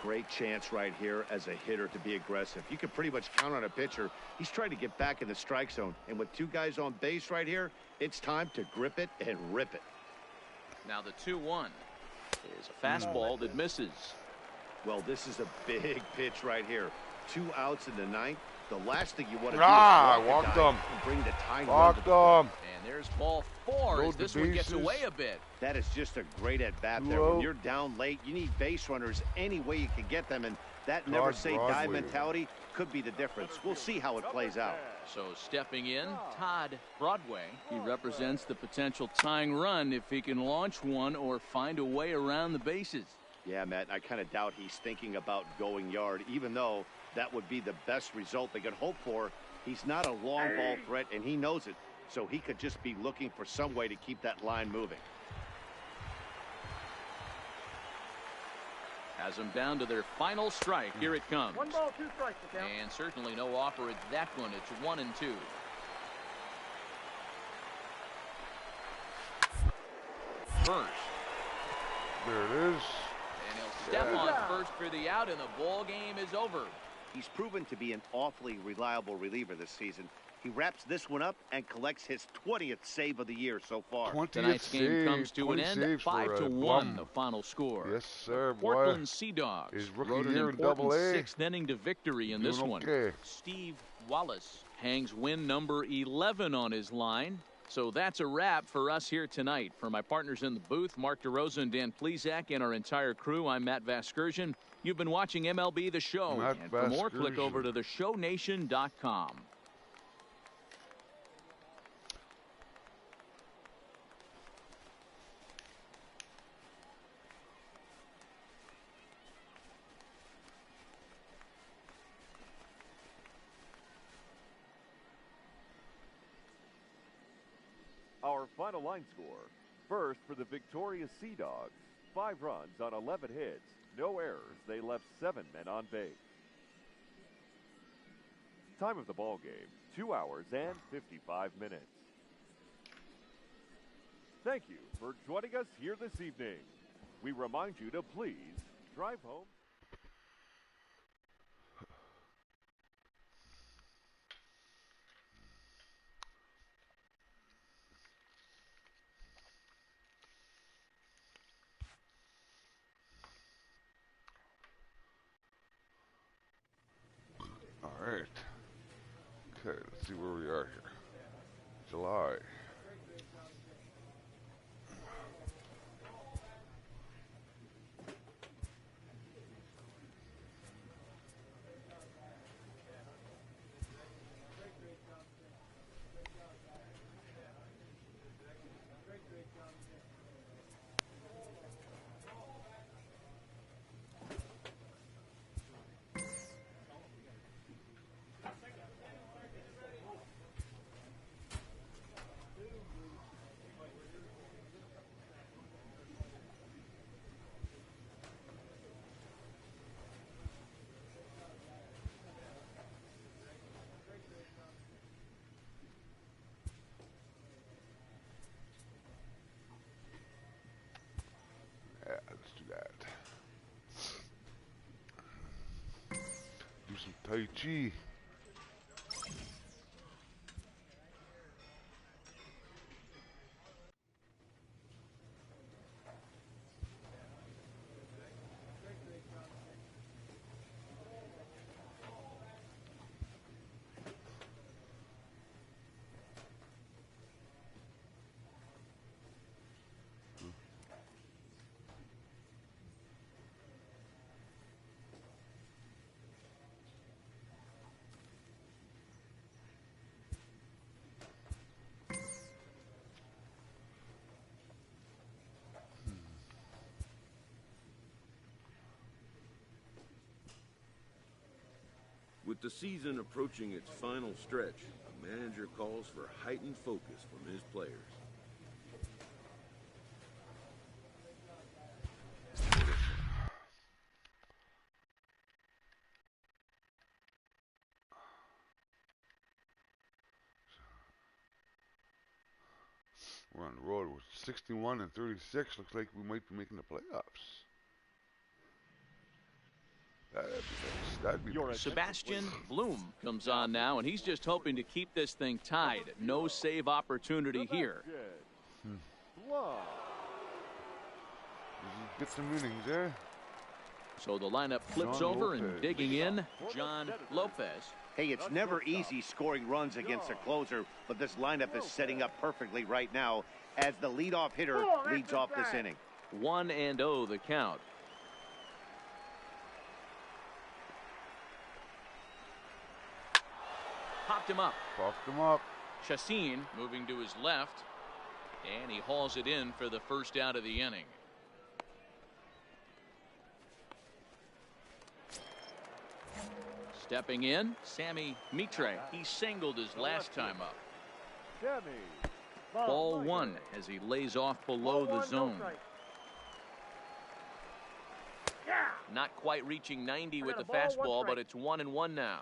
Great chance right here as a hitter to be aggressive. You can pretty much count on a pitcher. He's trying to get back in the strike zone. And with 2 guys on base right here, it's time to grip it and rip it. Now the 2-1 is a fastball that misses. Well, this is a big pitch right here. 2 outs in the 9th. The last thing you want to do I is walked him. and bring the tying run to Walked the plate. him. And there's ball 4 as this one gets away a bit. That is just a great at-bat there. When you're down late, you need base runners any way you can get them, and that never say die mentality could be the difference. We'll see how it plays out. So stepping in, Todd Broadway. He represents the potential tying run if he can launch one or find a way around the bases. Yeah, Matt, I kind of doubt he's thinking about going yard, even though that would be the best result they could hope for. He's not a long ball threat, and he knows it, so he could just be looking for some way to keep that line moving. Has them down to their final strike. Here it comes. 1 ball, 2 strikes. And certainly no offer at that one. It's 1-2. First. There it is. And he'll step on first for the out, and the ball game is over. He's proven to be an awfully reliable reliever this season. He wraps this one up and collects his 20th save of the year so far. Tonight's game comes to an end. 5-1, the final score. Yes, sir. Portland Sea Dogs rode an important 6th inning to victory in this one. Steve Wallace hangs win number 11 on his line. So that's a wrap for us here tonight. For my partners in the booth, Mark DeRosa and Dan Plesac, and our entire crew, I'm Matt Vasgersian. You've been watching MLB The Show. And for more, click over to theshownation.com. Our final line score. First for the victorious Sea Dogs. 5 runs on 11 hits. No errors. They left 7 men on base. Time of the ball game, 2 hours and 55 minutes. Thank you for joining us here this evening. We remind you to please drive home. All right. Okay, let's see where we are here. July. Tai Chi. With the season approaching its final stretch, a manager calls for heightened focus from his players. We're on the road with 61 and 36. Looks like we might be making the playoffs. That'd be nice. Sebastian Bloom comes on now, and he's just hoping to keep this thing tied. No save opportunity here. Get some innings there. So the lineup flips John over Lopez. and digging in, John Lopez. Hey, it's never easy scoring runs against a closer, but this lineup is setting up perfectly right now as the leadoff hitter leads off this inning. 1-0 the count. Popped him up. Popped him up. Chassin moving to his left, and he hauls it in for the first out of the inning. Stepping in, Sammy Mitre. He singled his last time up. Ball one as he lays off below the zone. Not quite reaching 90 with the fastball, but it's 1-1 now.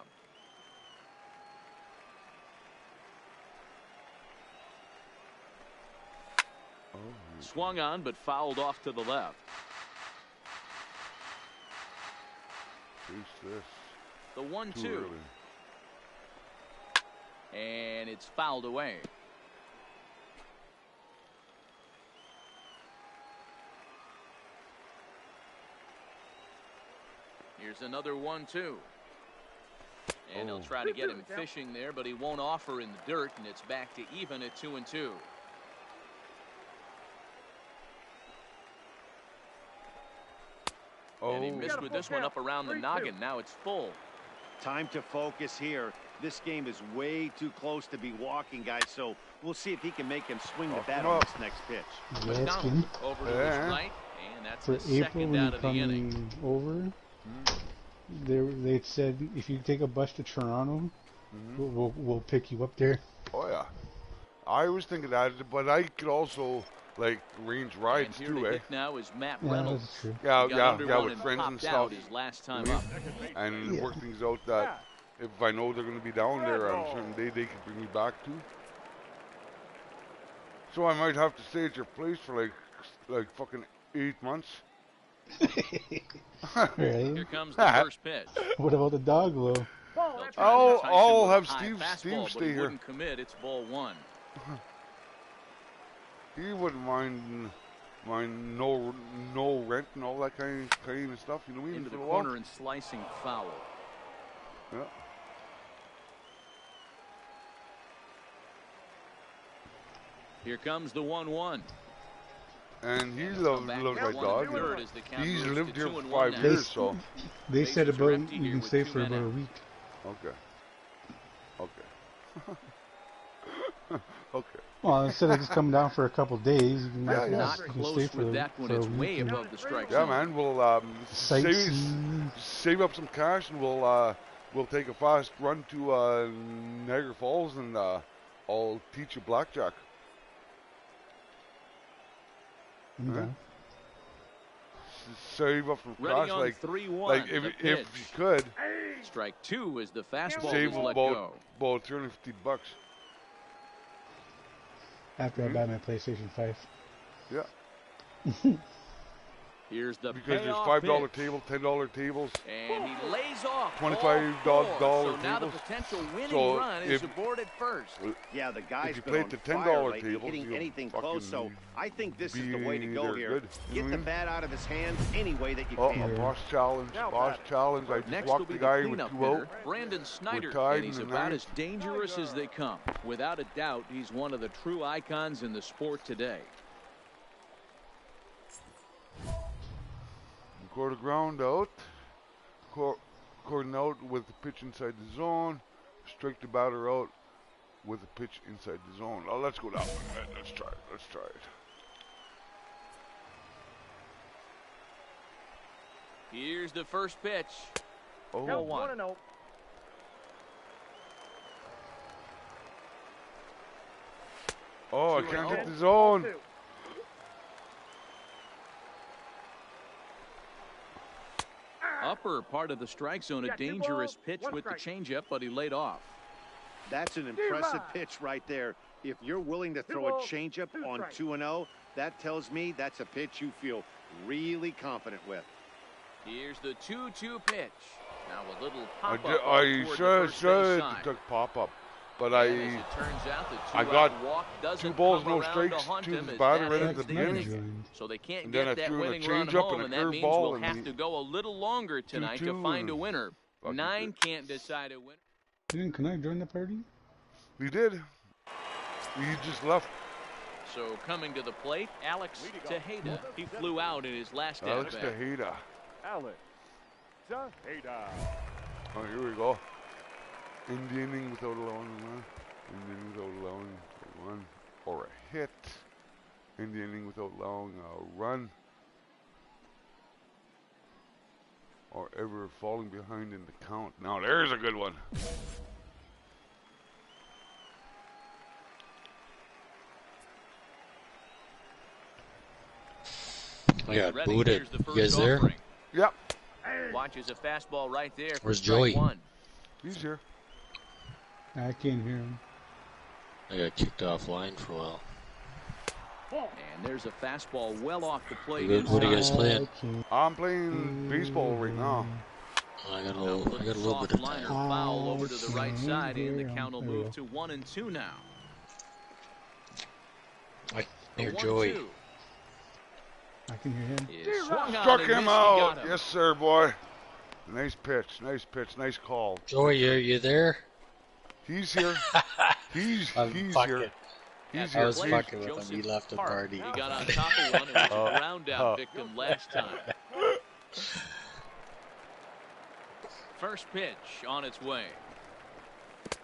Swung on, but fouled off to the left. Face this. The 1-2. Too early. And it's fouled away. Here's another 1-2. And they'll try to get him fishing there, but he won't offer in the dirt, and it's back to even at 2-2. And he missed with this one up around the noggin. Now it's full. Time to focus here. This game is way too close to be walking, guys, so we'll see if he can make him swing the bat on this next pitch. Gaskin. Over to his right, and that's For the April, second when out you're of the inning. coming over, they said if you take a bus to Toronto, we'll pick you up there. Oh yeah, I was thinking that, but I could also like arrange rides And here too, to eh? hit now is Matt Yeah, Reynolds. that's true. Yeah, with and friends and popped stuff. out his last time up. And work things out that if I know they're going to be down there on a certain day, they can bring me back too. So I might have to stay at your place for like fucking 8 months. Really? Here comes the first pitch. What about the dog, though? I'll have Steve stay here. Wouldn't commit. It's ball one. He wouldn't mind no rent and all that kind of stuff. You know what I mean? Into the corner and slicing foul. Yeah. Here comes the 1-1. And he loves my dog. He's lived here for 5 years, so. They said about you can stay for about a week. Okay. Okay. Well, instead of just coming down for a couple days, you can, Not you can close stay for with that one. a It's week way and- above the strike Yeah, zone. man. We'll save up some cash and we'll take a fast run to Niagara Falls and I'll teach you blackjack. Okay. Save up some Ready cash, on like 3-1. if the you pitch. could. Strike two is the fastball Save was let about go. $350. After I buy my PlayStation 5. Yeah. Here's the because there's payoff $5 pitch. tables, $10 tables, And he lays off $25 ball four. So now the tables. potential winning So run is aborted first. Yeah, the guy's you been play on the fire $10 lately, tables, hitting you'll anything close. So fucking I think this is the way to be go there here. good. You know Get what I the mean? bat out of his hands any way that you can. Uh-oh, boss challenge, boss challenge. I just Next will walked be the the guy with cleanup 2 hitter, out. Brandon Snyder, tied and he's in the about ninth. as dangerous as they come. Without a doubt, he's one of the true icons in the sport today. Record a ground out. Recording out with the pitch inside the zone. Strike the batter out with the pitch inside the zone. Oh, let's go that one. Right, let's try it. Let's try it. Here's the first pitch. Oh, 1-0. Oh, I can't hit the zone. Upper part of the strike zone, a dangerous pitch with the changeup, but he laid off. That's an impressive pitch right there. If you're willing to throw a changeup on 2-0, that tells me that's a pitch you feel really confident with. Here's the 2-2 pitch. Now a little pop-up I toward should the first base side. took pop-up. But And as it turns out, the I two-out got walk doesn't 2 balls, come no around strikes, to hunt 2 him to as batter that right ends at the the inning. beginning. So they can't And then get I that threw in a winning run changeup home, and and a that means curveball, we'll and have he- to go a little longer tonight to 2-2, find a and winner. fucking 9 good. can't decide a winner. Can I join the party? We did. We just left. So coming to the plate, Alex Tejeda. He flew out in his last Alex at-bat. Tejeda. Alex Tejeda. Oh, here we go. In the inning without allowing a run. In the inning without allowing a run or a hit. In the inning without allowing a run. Or ever falling behind in the count. Now there's a good one. I got Ready, booted. here's the You first guys there? offering. Yep. Watches a fastball right there. for Where's strike Joey? one. He's here. I can't hear him. I got kicked offline for a while. And there's a fastball well off the plate. What are you guys inside. playing? I'm playing baseball right now. I got a little bit of Liner time. foul over to the right side, and the There count will we go. move to 1-2 now. I The hear 1-2 Joey. I can hear him. is swung on Struck and him missed. He out. got him. Yes, sir, boy. Nice pitch. Nice pitch. Nice call. Joey, you there? He's here. He's I'm here. He's I here. was Plate, fucking with him. Joseph He left the Park. party. He got on top of one and was a ground out victim last time. First pitch on its way.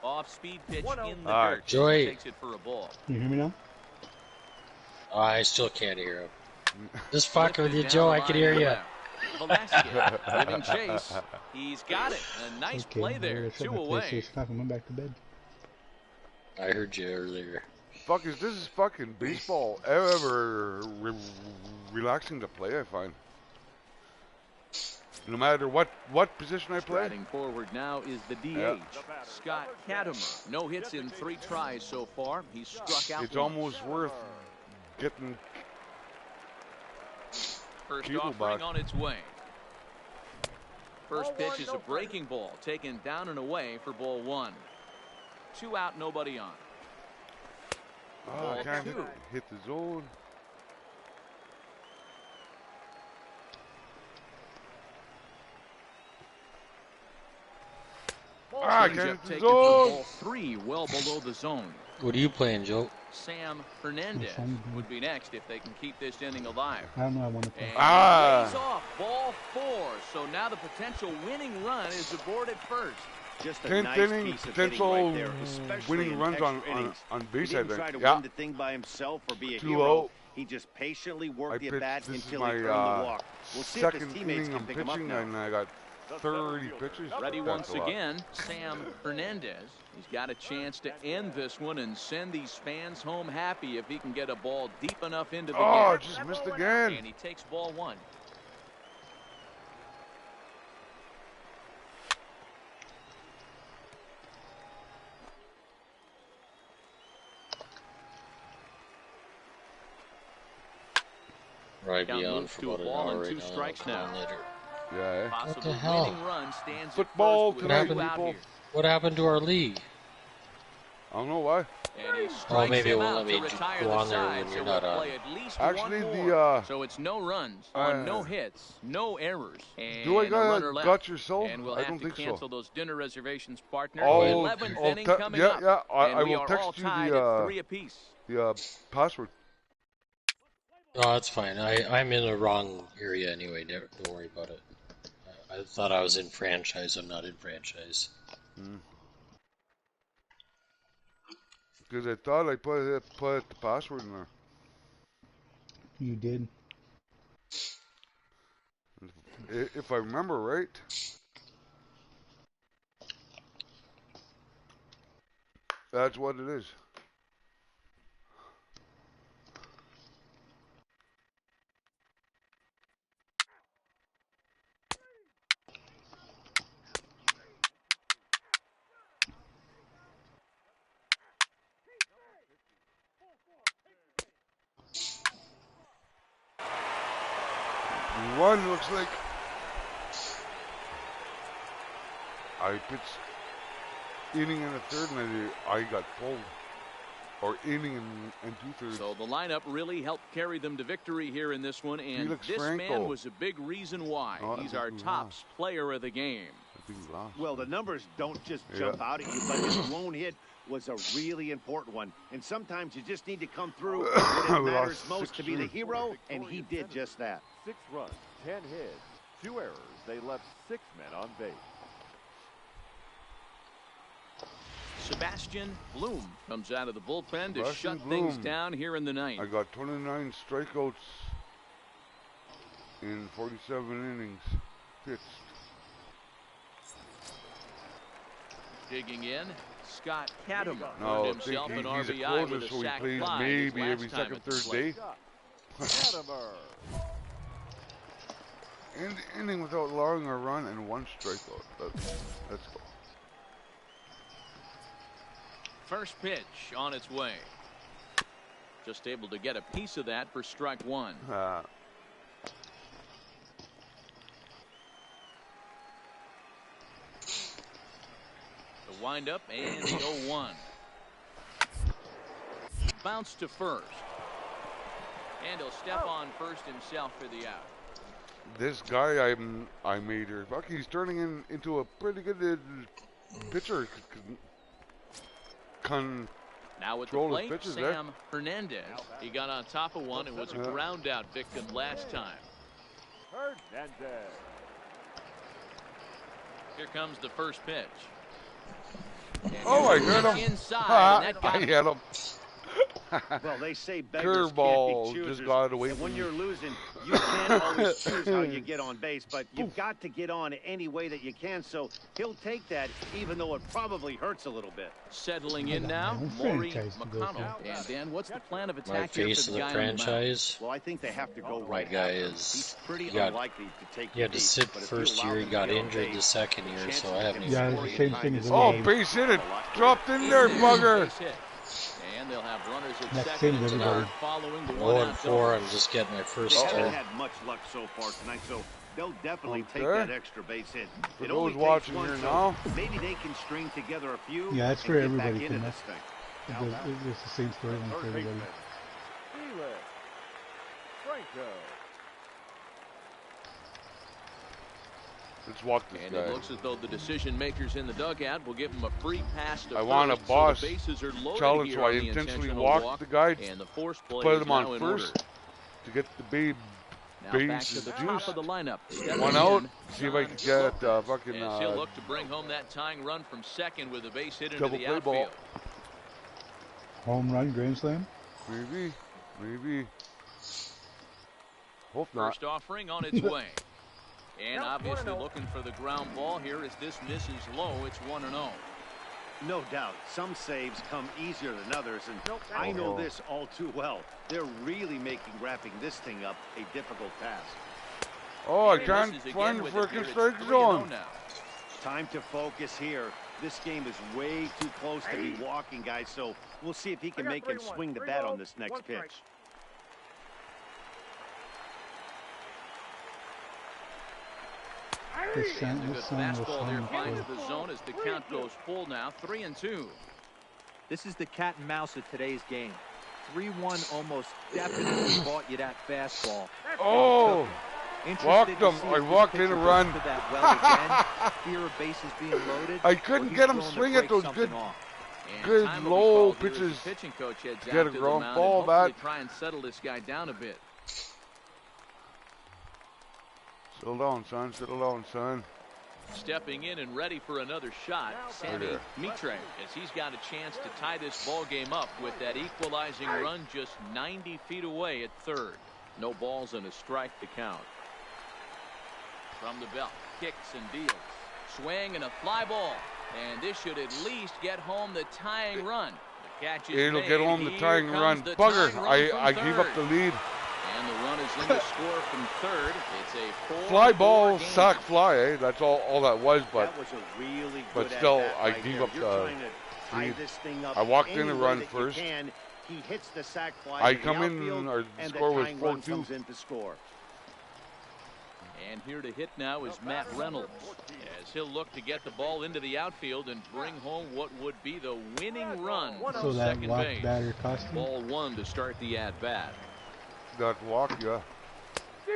Off-speed pitch in the All right. dirt. Joey. Takes it for a ball. Can you hear me now? I still can't hear him. Just fucking with you, Joe. I can hear you. Velasquez giving chase. He's got it. A nice Okay, play I there. gotta shut 2 my away. PlayStation off and went back to bed. I heard you earlier. Fuck, this is fucking baseball ever relaxing to play, I find. No matter what position I play. Striding forward now is the DH, Scott Katimer. No hits in 3 tries so far. He's struck out It's once. almost worth getting First cable offering back. on its way. First pitch is a breaking ball taken down and away for ball 1. 2 out, nobody on. Oh, I can't hit the zone. I can't Changeup hit the taken for zone. ball 3, well below the zone. What are you playing, Joe? Sam Hernandez would be next if they can keep this inning alive. I don't know. I want to play. And Ah. lays off ball 4. So now the potential winning run is aborted first. Just a 10th nice inning, piece of potential hitting right there, especially winning in runs on extra innings. base, He I didn't try think. to Yeah. win the thing by himself or be a 2-0. hero. He just patiently I worked the pitched, at-bat this is until he my earned the walk. We'll see if his second teammates inning can I'm pick him up pitching, now. and I got 30 pitches. Ready That's once a lot. again, Sam Hernandez. He's got a chance to end this one and send these fans home happy if he can get a ball deep enough into the Oh, gap. just missed And again. he takes ball 1. Right Count beyond moves for to a about an ball hour and right 2 now. strikes now. Later. Yeah. Possible What the hell? winning run stands Football at first with tonight, two out people. here. What happened to our league? I don't know why. And he Oh, strikes maybe it him won't out let me to retire go the on there side, when so you're we'll not on. play at least Actually, one the more. So it's no runs on no uh, hits, no errors, and do I a runner got left. yourself? And we'll I have don't to think cancel so. those dinner reservations, partner. I'll, 11th I'll inning coming up. Yeah, And I we will are text all you tied at 3 apiece. the password. No, that's fine. I'm in the wrong area anyway. Don't worry about it. I thought I was in franchise. I'm not in franchise. Because I thought I put the password in there. You did. If I remember right. That's what it is. One looks like I pitched inning in the third and I got pulled. Or inning and 2/3. So the lineup really helped carry them to victory here in this one, and Felix this Franco. man was a big reason why. Oh, He's our top player of the game. I think we lost. Well, the numbers don't just jump out at you, but his lone hit was a really important one. And sometimes you just need to come through when it We matters lost most to be the 6-3. hero, and he did just that. 6 runs, 10 hits, 2 errors. They left 6 men on base. Sebastian Bloom comes out of the bullpen to Sebastian shut Bloom. things down here in the ninth. I got 29 strikeouts in 47 innings pitched. Digging in, Scott Catamar No, earned himself an he's a RBI closer, with a so he sac plays fly maybe his every last time second, at the third plate. day. Latimer. Inning without allowing a run and 1 strikeout. Let's go. First pitch on its way. Just able to get a piece of that for strike 1. The windup and the 0-1. Bounce to first. And he'll step on first himself for the out. This guy I made here, fuck, he's turning into a pretty good pitcher. Now with the plate, Sam Hernandez. He got on top of one and was a ground out victim last time. Hernandez. Here comes the first pitch. Oh, I hit him. Inside, and that got I hit him. Well, they say beggars Curveball can't be choosers. just got away and from when me. you're losing, you can't always choose how you get on base, but you've got to get on any way that you can. So he'll take that, even though it probably hurts a little bit. Settling in now, Maury McConnell. And Dan, what's the plan of attack My here face for of the the guy franchise. Well, I think they have to go My right guy after him. is. He's pretty He unlikely to take He had the to lead, sit but if first you allow year. He them to got get on injured the base, second year, chances so I of haven't him even. Yeah, it's the scoring same in thing time as is Oh, everybody. base hit it. Dropped in there, bugger. And they'll have runners at That's second same as and everybody. third following the 0-4. I'm just getting my first They haven't start. had much luck so far tonight, so they'll definitely take Okay. that extra base hit. For It only those takes watching one, here so now. maybe they can string together a few. Yeah, it's and for get back everybody, into Tim. this thing. It's the same story for Third everybody. baseman. Felix Franco. Let's walk this And guy. it looks as though the decision makers in the dugout will give him a free pass to I first, want a boss so the bases are loaded challenge, here so I on the intentionally intentional walked walk, the guy and the force play put is him now on in first order. to get the base Now back to the top juiced. of the lineup. One out. See if I can get fucking As he'll look to bring home that tying run from second with a base hit into double the play outfield. ball. Home run, grand slam. Maybe. Hope not. First offering on its way. And obviously looking for the ground ball here as this misses low. It's 1-0. No doubt, some saves come easier than others, and I know this all too well. They're really making wrapping this thing up a difficult task. Oh, I And can't misses find again the with it here. freaking It's strike 3-0 zone. now. Time to focus here. This game is way too close to be walking, guys, so we'll see if he can make him swing the bat on this next pitch. His And the son, good his son was fastball there home finds before. the zone as the count goes full now, 3-2. This is the cat and mouse of today's game. 3-1 almost definitely bought you that fastball. Oh! Walked him. I walked in a run. Fear of bases being loaded. I couldn't get him swing at those good low pitches. Pitching coach heads Get a out to ground the mound ball and hopefully back. try and settle this guy down a bit. Settle down, son. Settle down, son. Stepping in and ready for another shot, Sammy Mitre, as he's got a chance to tie this ball game up with that equalizing run just 90 feet away at third. No balls and a strike to count. From the belt, kicks and deals. Swing and a fly ball. And this should at least get home the tying run. The catch is It'll made. get home the Here tying run. comes the Bugger, tying run I from gave up third. the lead. And the run is in to score from third. It's a 4-4 Fly ball, game. sack fly, eh? That's all that was, but that was a really but good still, at-bat I right gave there. up You're the trying to tie lead. this thing up I walked in any and way run that first. you can. He hits the sack fly. I to the come in outfield, and our and score the was tying run 4-2. comes in to score. And here to hit now is Matt Reynolds, as he'll look to get the ball into the outfield and bring home what would be the winning run So from that second walk base. batter cost him. Ball one to start the at-bat. that walk, yeah.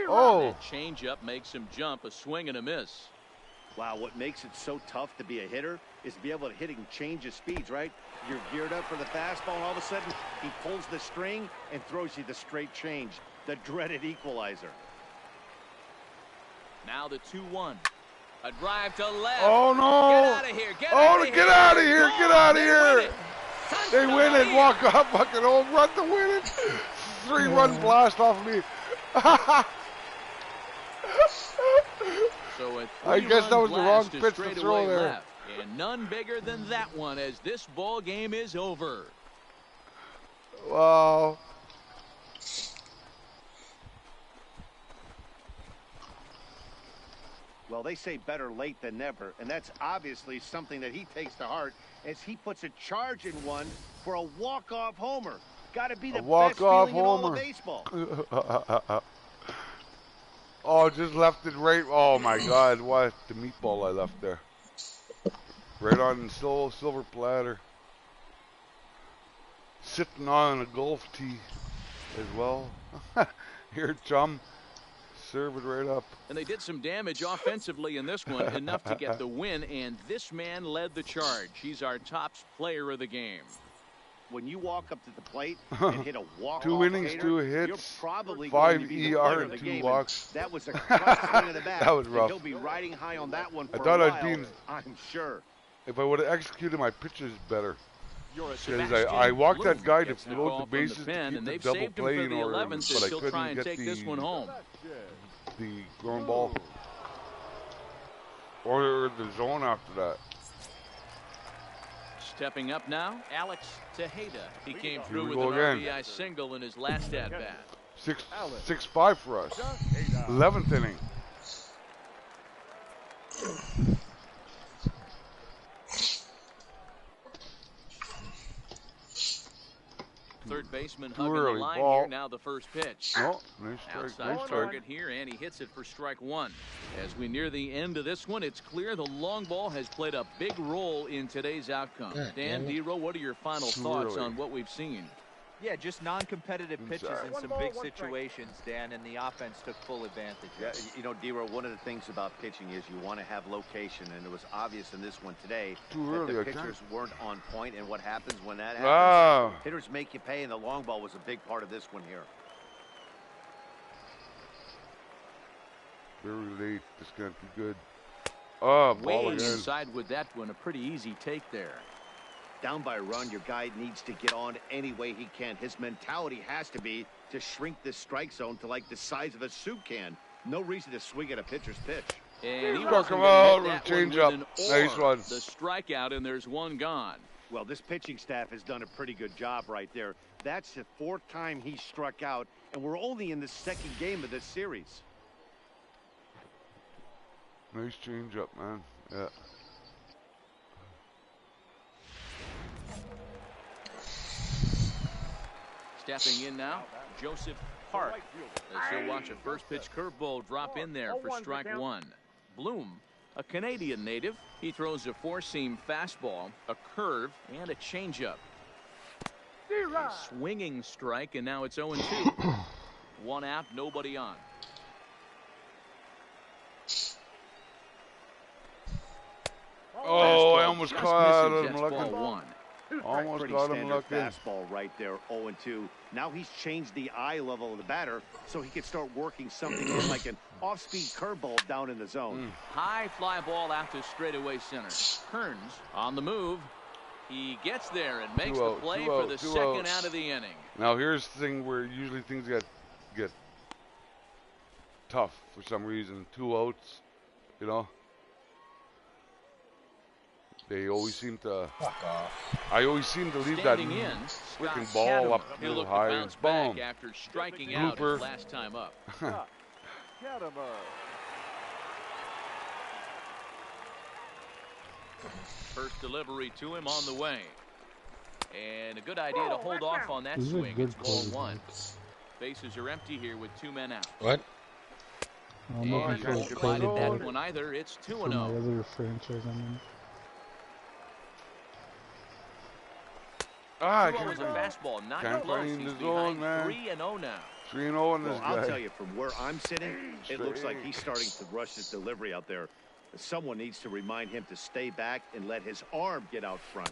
Oh! That changeup makes him jump, a swing and a miss. Wow, what makes it so tough to be a hitter is to be able to hit and change his speeds, right? You're geared up for the fastball, and all of a sudden, he pulls the string and throws you the straight change, the dreaded equalizer. Now the 2-1. A drive to left. Oh no! Get out of here! Get Oh, out of get here! out of here! Get out of here! They Touchdown win it. here. Walk up, fucking home run to win it. 3-run blast off me. So a I guess that was the wrong blast to pitch to straightaway throw there. left. And none bigger than that one as this ball game is over. Wow. Well, they say better late than never, and that's obviously something that he takes to heart as he puts a charge in one for a walk-off homer. Got to be the best feeling in all of baseball. Oh, just left it right. Oh my God, what the meatball I left there. Right on the silver platter. Sitting on a golf tee as well. Here, chum. Serve it right up. And they did some damage offensively in this one, enough to get the win, and this man led the charge. He's our top player of the game. When you walk up to the plate and hit a walk-off 2 innings, hater, 2 you're hits, probably 5 going to be the ER, player of and the 2 game. walks. That was a clutch swing of the bat. That was and rough. he'll be riding high on that one for I thought a I'd while, been, I'm sure. if I would have executed my pitches better. Because Sebastian I walked Bloom that guy to gets the load call the from the bases pen, to and keep they've the double saved him play for in the order, 11th, but as I he'll couldn't try and get take this one home. the ground ball or the zone after that. Stepping up now, Alex Tejeda. He came Here through we with go an again. RBI single in his last at-bat. 6-5 for us. 11th inning. Third baseman Too hugging the early. line Ball. here. Now the first pitch. No, nice strike, Outside nice strike. target here, and he hits it for strike one. As we near the end of this one, it's clear the long ball has played a big role in today's outcome. God Dan damn it. Dero, what are your final Too thoughts early. on what we've seen? Yeah, just non-competitive pitches Inside. in some big situations, Dan, and the offense took full advantage. Yeah, you know, Dero, one of the things about pitching is you want to have location, and it was obvious in this one today Too that early, the I can't. pitchers weren't on point, and what happens when that happens? Ah. Hitters make you pay, and the long ball was a big part of this one here. Very late. This can't be good. Oh, ball Way again. inside with that one, a pretty easy take there. Down by a run, your guy needs to get on any way he can. His mentality has to be to shrink this strike zone to like the size of a soup can. No reason to swing at a pitcher's pitch. And he Struck wasn't him gonna out hit with a that change one up. with an Nice or. one. The strikeout, and there's one gone. Well, this pitching staff has done a pretty good job right there. That's the 4th time he struck out, and we're only in the 2nd game of this series. Nice change up, man. Yeah. Stepping in now, Joseph Park. As he'll watch a first pitch curveball drop in there for strike one. Bloom A Canadian native, he throws a four-seam fastball, a curve, and a changeup. A swinging strike, and now it's 0-2. One out, nobody on. Oh, I almost caught him looking. Almost got him looking. Fastball right there, 0-2. Now he's changed the eye level of the batter so he can start working something in like an off-speed curveball down in the zone. High fly ball out to straightaway center. Kearns on the move. He gets there and makes the play for the second out of the inning. Now here's the thing where usually things get tough for some reason. 2 outs, you know. They always seem to. Fuck off. I always seem to leave that freaking ball up a little high and boom. After striking out his last time up. First delivery to him on the way. And a good idea to hold off on that swing. It's ball 1. Bases are empty here with 2 men out. What? And he won't bite at that one either. It's 2-0. For my other franchise, I mean. I can't find a fastball, not can't close. find He's the zone, man. 3-0 now. 3-0 on this guy. I'll tell you, from where I'm sitting, it looks like he's starting to rush his delivery out there. Someone needs to remind him to stay back and let his arm get out front.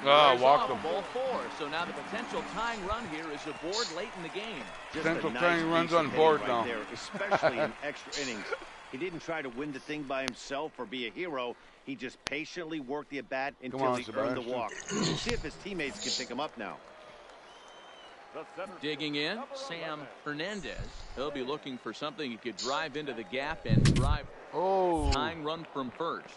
Walked him. Ball 4. So now the potential tying run here is aboard late in the game. Potential tying runs on board now. There, especially in extra innings. He didn't try to win the thing by himself or be a hero. He just patiently worked the at-bat until he earned the walk. See if his teammates can pick him up now. Digging in, Sam Hernandez. He'll be looking for something he could drive into the gap and drive. Tying run from first.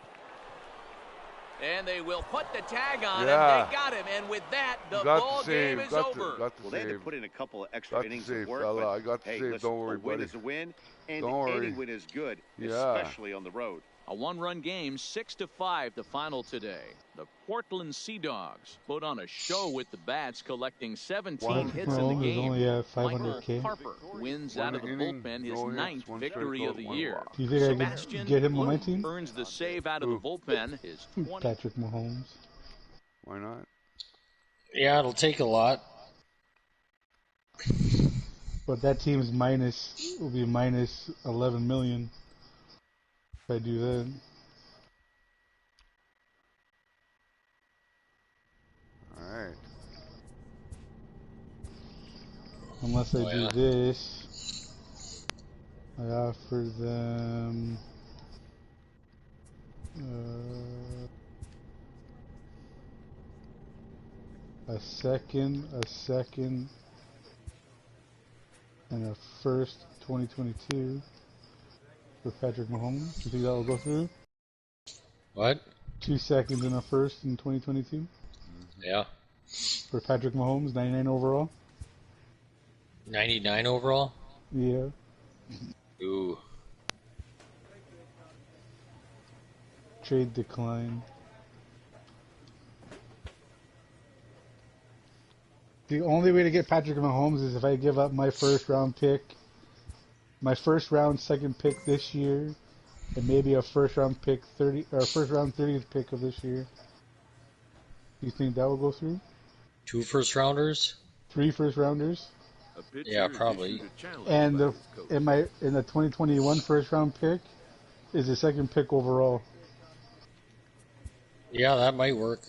And they will put the tag on him. They got him. And with that, the ball game is over. Well, they had to put in a couple of extra innings of work. But, I got to hey, save. listen, Don't worry, a win buddy. is a win, and Don't any worry. win is good, especially on the road. A one-run game, 6-5, the final today. The Portland Sea Dogs put on a show with the bats, collecting 17 hits in the game. Michael Harper wins out of the bullpen, his 9th victory of the year. Do you think I could get him on my team? Earns the save out of the bullpen. His 20th. Patrick Mahomes. Why not? Yeah, it'll take a lot. But that team's will be minus 11 million. If I do that. Alright. Unless I do this, I offer them a second, and a first 2022. For Patrick Mahomes. You think that will go through? What? 2 seconds and a first in 2022? Yeah. For Patrick Mahomes, 99 overall? 99 overall? Yeah. Ooh. Trade decline. The only way to get Patrick Mahomes is if I give up my first round pick, my first round second pick this year, and maybe a first round pick 30th pick of this year. You think that will go through? 2 first rounders? 3 first rounders? Yeah, probably. And in the 2021 first round pick is the second pick overall. Yeah, that might work.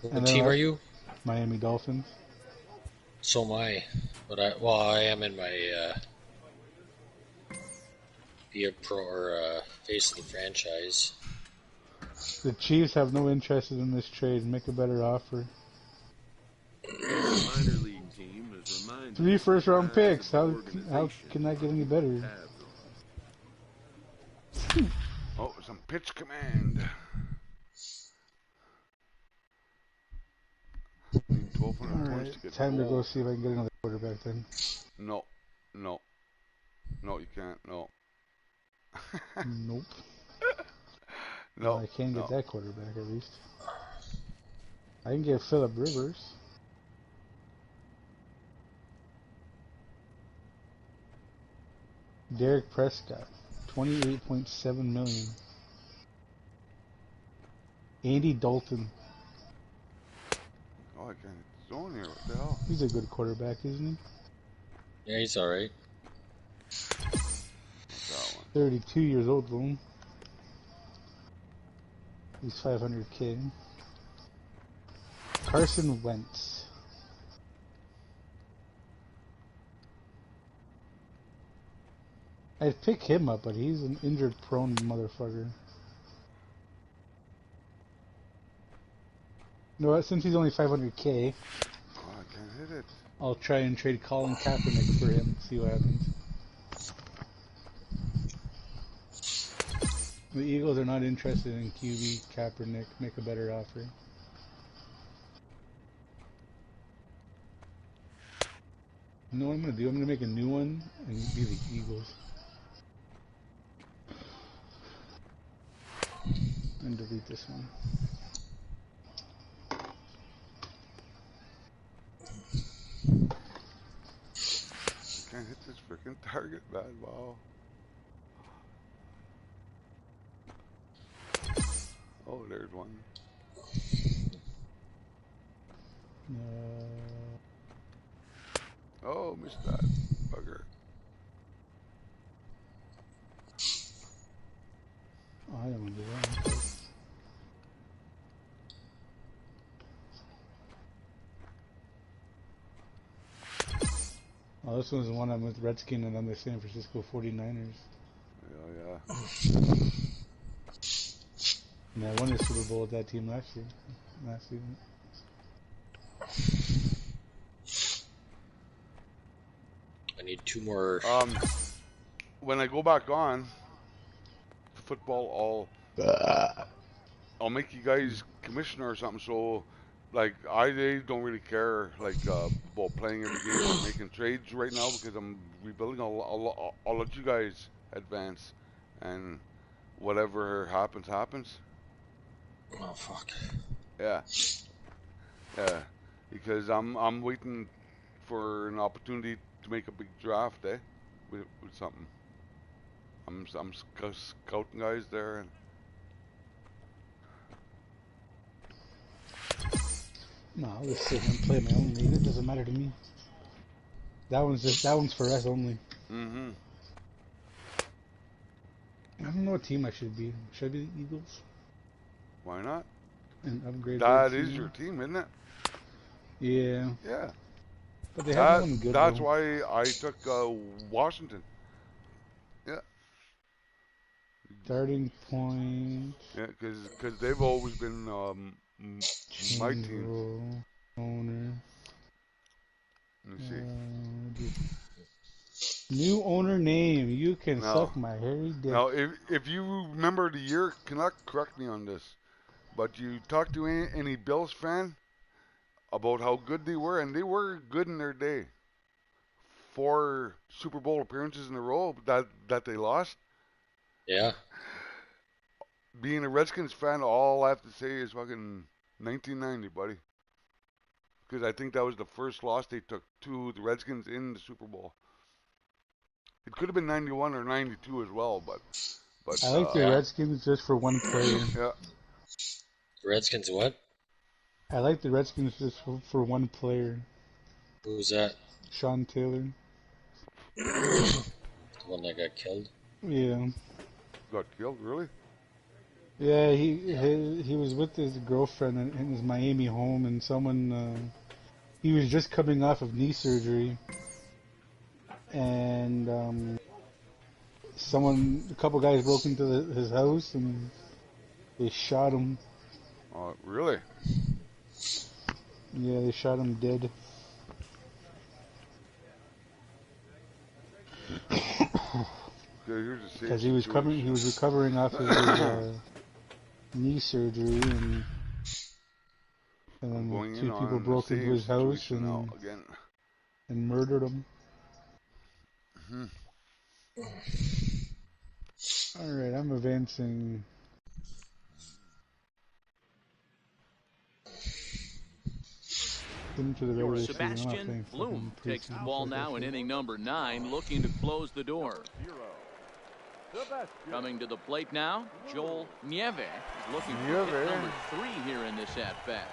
What team are you? Miami Dolphins. So am I, but I am in my be a pro or face of the franchise. The Chiefs have no interest in this trade. Make a better offer. Minor league team is reminded 3 first round picks. How can that get any better? Oh, some pitch command. 1200 points to get Time to go see if I can get another quarterback then. No, you can't. No. Nope. No, well, I can't get that quarterback at least. I can get Phillip Rivers. Derek Prescott, 28.7 million. Andy Dalton. Oh, I can't hit the zone here. What the hell? He's a good quarterback, isn't he? Yeah, he's alright. That one. 32 years old, though. He's 500K. Carson Wentz. I'd pick him up, but he's an injured-prone motherfucker. You know what? Since he's only 500K, Oh, I can't hit it. I'll try and trade Colin Kaepernick for him. See what happens. The Eagles are not interested in QB Kaepernick. Make a better offer. You know what I'm going to do? I'm going to make a new one and be the Eagles. And delete this one. I can't hit this freaking target, man. Wow. Oh, there's one. Oh, missed that. Bugger. Oh, I don't want to do that. Oh, this one's the one I'm with Redskin and I'm the San Francisco 49ers. Yeah, yeah. And I won the Super Bowl with that team last season. I need 2 more. When I go back on football, I'll make you guys commissioner or something. So, like, they don't really care like about playing every game or making trades right now because I'm rebuilding. I'll let you guys advance, and whatever happens. Oh fuck. Yeah, yeah. Because I'm waiting for an opportunity to make a big draft, with something. I'm scouting guys there, and No, I'll just sit here and play my own league. It doesn't matter to me. That one's for us only. mm-hmm. I don't know what team I should be. Should I be the Eagles? Why not? And upgrade That their is team? your team, isn't it? Yeah. Yeah. But they have one good. That's though. why I took Washington. Yeah. Starting point. Yeah, because they've always been my team. Role, owner. Let me see. New owner name. You can No. suck my hairy dick. Now, if you remember the year, cannot correct me on this, but you talked to any Bills fan about how good they were, and they were good in their day. 4 Super Bowl appearances in a row that they lost. Yeah. Being a Redskins fan, all I have to say is fucking 1990, buddy. Because I think that was the first loss they took to the Redskins in the Super Bowl. It could have been 91 or 92 as well, but I like the Redskins just for one player. Yeah. The Redskins what? I like the Redskins just for one player. Who's that? Sean Taylor. The one that got killed? Yeah. Got killed, really? Yeah, he was with his girlfriend in his Miami home, and someone he was just coming off of knee surgery, and a couple guys broke into his house and they shot him. Oh, really? Yeah, they shot him dead. Because he was recovering off of his knee surgery, and then 2 people broke into his house and murdered him. All right, I'm advancing. Get into the regular season. I'm not Sebastian playing Bloom fucking takes the preseason ball shit, now that in shit. inning number 9, looking to close the door. Coming to the plate now, Joel Nieve is looking for hit number 3 here in this at-bat.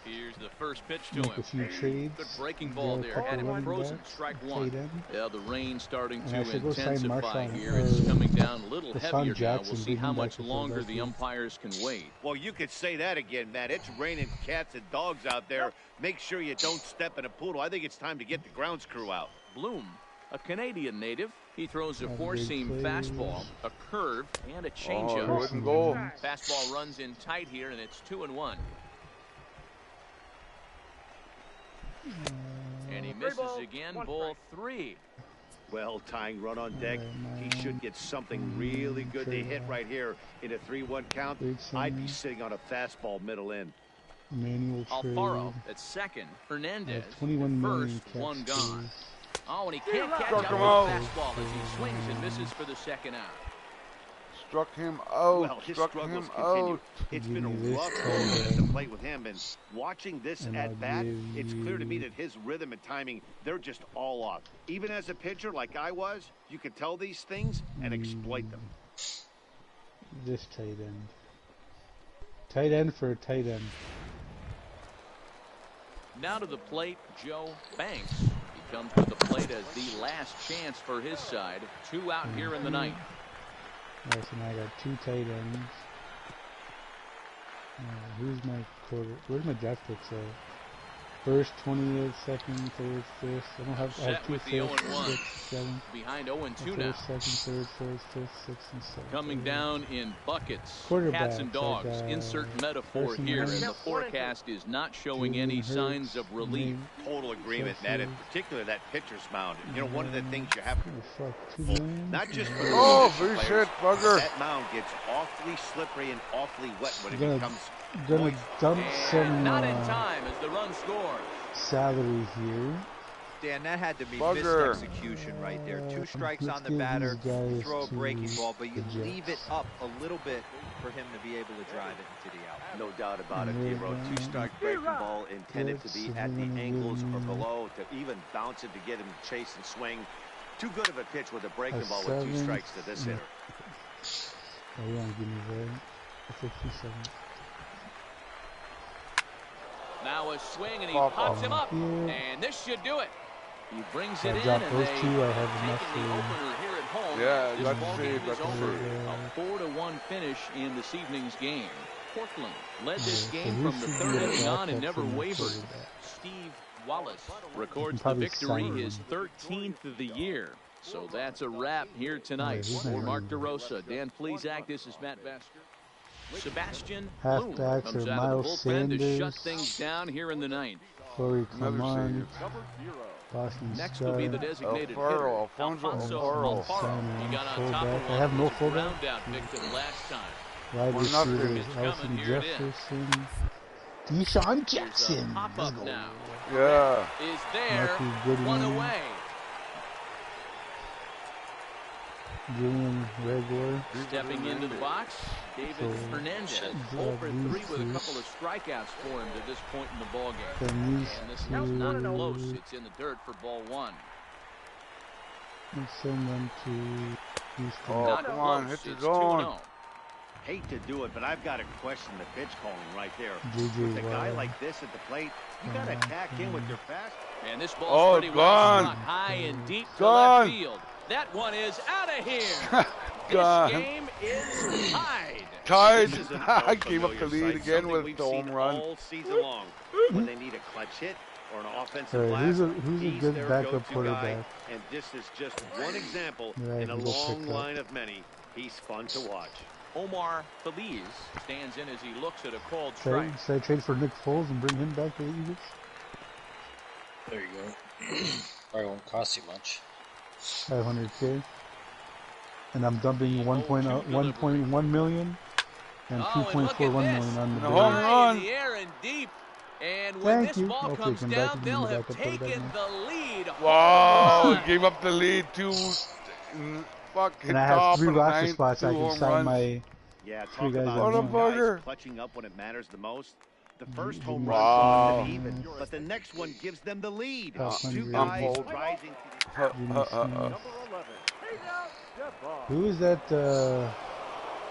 Here's the first pitch to Make a him. few trades. Good breaking ball Get a there. couple Had him running frozen. backs, Strike tight 1. end. Yeah, the rain's starting And I to should go sign intensify Marshawn, here. It's coming down a little Deshaun heavier now. Jackson, We'll see bring how him back much to longer the Philadelphia. umpires can wait. Well, you could say that again, Matt. It's raining cats and dogs out there. Make sure you don't step in a poodle. I think it's time to get the grounds crew out. Bloom, a Canadian native. He throws a Have four-seam big plays. fastball, a curve, and a Oh, changeup. wouldn't go. Fastball runs in tight here, and it's 2-1. And he misses again, ball 3. Well, tying run on deck. He should get something really good to hit right here in a 3-1 count. I'd be sitting on a fastball middle in. Manual trade. Alfaro at second. Hernandez at 21 million first. cap One gone. space. Oh, and he can't catch Struck up him with out. the fastball as he swings and misses for the second out. Struck him out. Well, his Struck struggles him continue. out. It's been a Give me this rough time. road at the plate with him, and watching this And at I'll bat, give it's clear to me you- that his rhythm and timing, they're just all off. Even as a pitcher like I was, you could tell these things and exploit them. This tight end. Tight end for a tight end. Now to the plate, Joe Banks. He comes to the plate as the last chance for his side. 2 out here in the ninth. Alright, so now I got 2 tight ends. Who's my quarter? Where's my draft picks at? First, 20th, second, third, fifth. I don't have. I Set have 2 with the fifths, 0-1. 6, 7. Behind 0-2 now. First, second, third, fourth, fifth, sixth, and seventh. Coming down in buckets. Quarterbacks, Cats and dogs. I got Insert metaphor Carson here, and Wentz, the forecast is not showing Jalen any Hurts, signs of relief. Total agreement, Matt. In particular, that pitcher's mound. You know, one of the things you have to, Oh, fuck, 2 million? not just for the Oh, position free players, shit, bugger. that mound gets awfully slippery and awfully wet when it Gonna- becomes Gonna moist. dump And some not in time as the run scores. salary here. Dan, that had to be Bugger. missed execution right there. 2 strikes Let's on the give batter. these guys Throw a breaking to ball, but you the leave it Jets. up a little bit for him to be able to drive it into the out. No doubt about it, Yeah, Dero. 2-strike breaking ball intended to be Jets, at the they're gonna angles give or me below to even bounce it to get him to chase and swing. Too good of a pitch with a breaking A ball with 2 7. strikes to this Yeah. hitter. Oh, you don't give me that. A 57. Now a swing, and he Pop pops off. him up. Yeah. And this should do it. He brings I it in, dropped and those they 2. I have taking enough the for opener here at home. Yeah, This got to ball see, game got is to over. see. A 4-1 finish in this evening's game. Portland led this Yeah, so game who from the should third be a inning on and backup never for my wavered. quarterback? Steve Wallace records the probably victory, sign his him. 13th of the year. So that's a wrap here tonight. who's For my Mark running DeRosa, Dan Plesac, this is Matt Vasker. Sebastian Bloom Halfbacks comes are out of the Miles bullpen to shut Sanders. things down here in the ninth. Corey Another Clement, save. Boston Next Scott. will be the designated Alfaro, hitter, Alfonso Alfaro. Alfaro. He got on top Fullback. of I one have no of those fullback. ground out victim last time. Wide 1-0. receivers, It's coming, Elson here it is. Jefferson. Deshaun There's a Jackson. pop Let's up go. now. Yeah. Is there, Matthew Goodwin. one away. Julian Regor. Stepping into the box, David So, Hernandez. shit. 0 for 3 with a These couple of strikeouts for him to this point in the ballgame. From these And this one's not two, close. It's in the dirt for ball 1. let's send them to Houston. Oh, Not come on, close. hit the It's zone. 2-0. Hate to do it, but I've got to question the pitch calling right there. J.J. With a guy Watt. like this at the plate, you got to attack him with your fast. And this Oh, ball's pretty well gone. struck high and deep to Gone. left field. That one is out of here. Gone. This game is tied. Tied. This is an I gave up the unfamiliar lead sight, again something with we've the home seen run. all season long. When they need a clutch hit or an offensive Alright, blast, who's a he's good their backup go-to quarterback? guy, and this is just one example Right, in a we'll long pick up. line of many. He's fun to watch. Omar Feliz stands in as he looks at a called Should strike. I trade for Nick Foles and bring him back to the Eagles? There you go. Probably won't cost you much. 500K. And I'm dumping 1.1 million and Oh, and look 2.41 at million this. on the The bill. home High run. in the air and deep. And when Thank this you. ball I'll comes take him back down, and they'll bring him have back up for taken that the lead. Wow, Home he run. gave up the lead to fuck hit And I have top 3 of the roster ninth, spots. 2 I can home sign runs. Yeah, Three talk guys about in two one. guys clutching up when it matters the most. The first home run Wow. puts them even, but the next one gives them the lead. Two I'm guys fold. rising. Number 11. Who is that?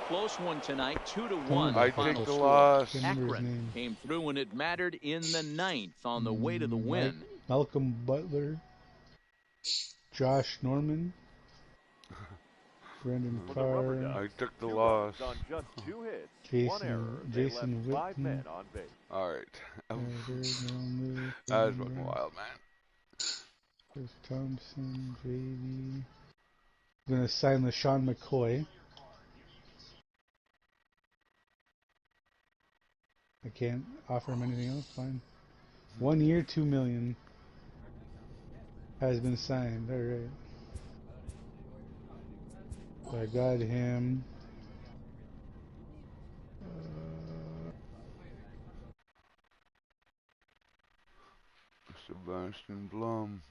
Close one tonight, 2-1. I Final take the score. loss. Can't remember his Akron name. came through when it mattered in the ninth on the way to the Mike, win. Malcolm Butler, Josh Norman, Brandon Carr, I took the loss. On just 2 hits, 1 error. Jason They left 5 men Witten. on base. Alright. That That was fucking wild, man. Chris Thompson, JD. I'm gonna sign LaShawn McCoy. I can't offer him anything else. Fine. 1 year, $2 million has been signed. All right. So I got him. Sebastian Blum.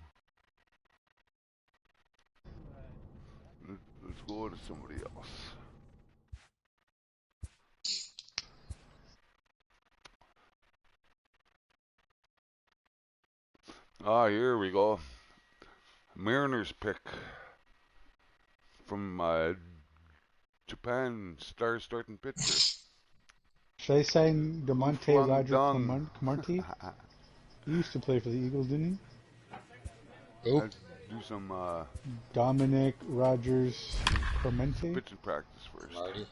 Let's go to somebody else. Ah, here we go. Mariners pick from Japan star starting pitcher. Should I sign DeMonte Roger Dung. Camarti? He used to play for the Eagles, didn't he? Let's do some Dominic Rogers Clemente? pitching practice first. Marty?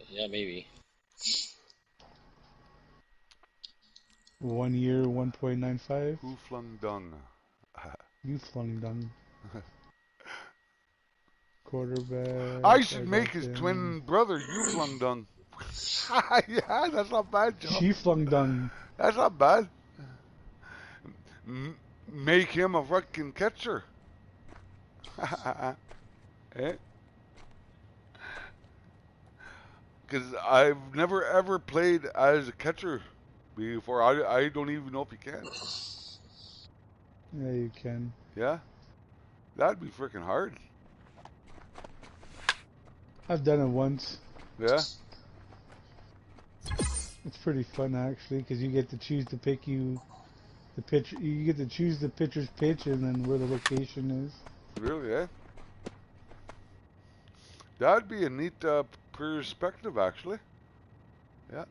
Yeah, maybe. 1 year, 1.95. Who flung dung? You flung dung. Quarterback. I should make got his him. twin brother. You flung dung. Yeah, that's not bad, Joe. She flung dung. That's not bad. Make him a fucking catcher. Eh? Because I've never ever played as a catcher before. I don't even know if you can. Yeah, you can. Yeah? That'd be freaking hard. I've done it once. Yeah? It's pretty fun actually, because you get to choose to pick the pitch. You get to choose the pitcher's pitch and then where the location is. Really, eh? That'd be a neat perspective, actually. Yeah.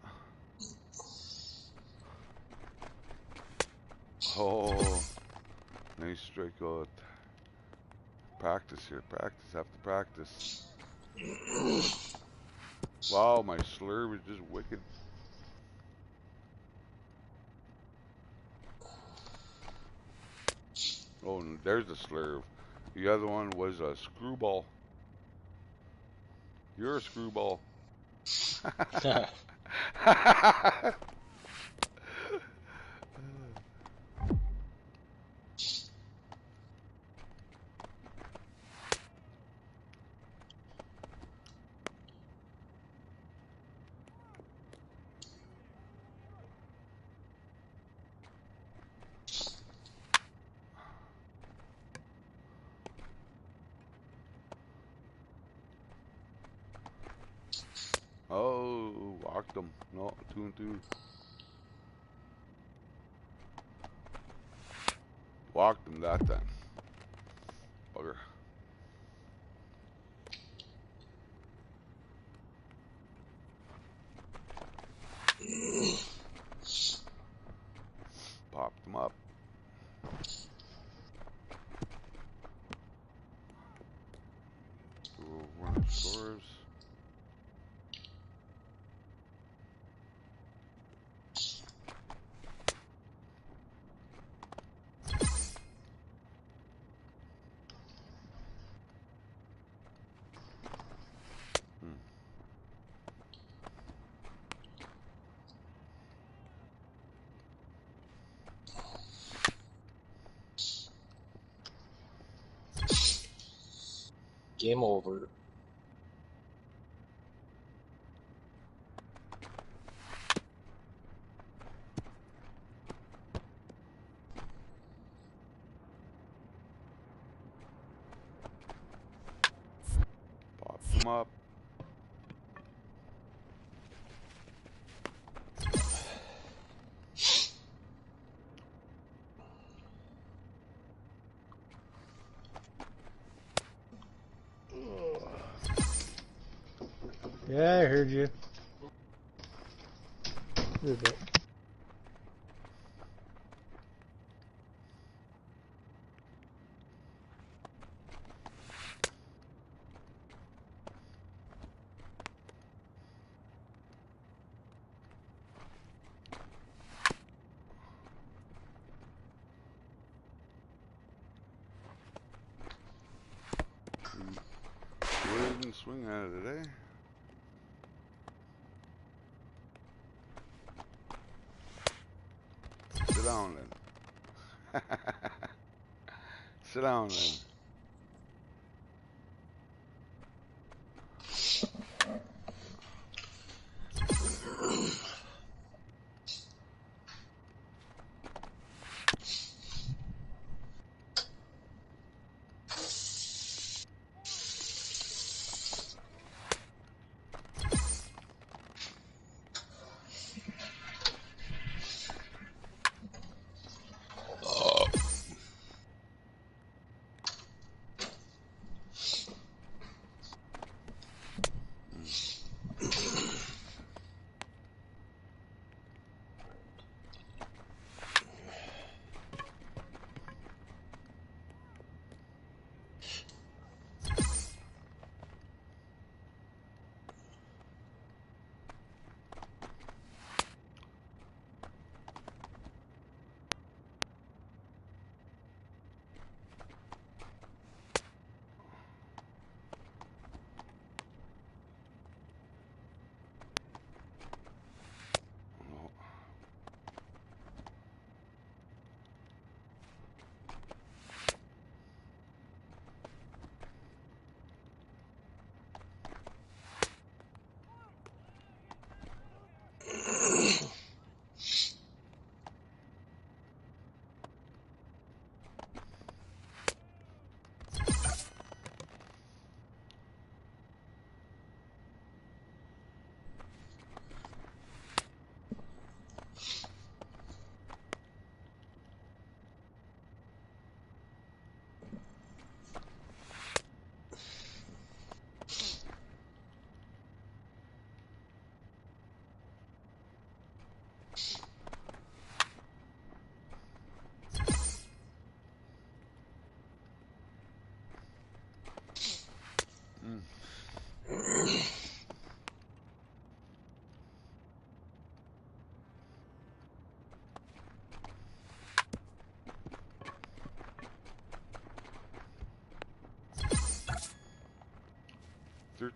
Oh, nice strikeout. Practice here, practice after practice. Wow, my slurve is just wicked. Oh, there's the slurve. The other one was a screwball. You're a screwball. Oh, walked him. No, 2-2. Walked him that time. Bugger. Popped him up. Run scores. Game over. Popped him up. Yeah, I heard you. You're good. Didn't swing at it today. Sit down then. Sit down then.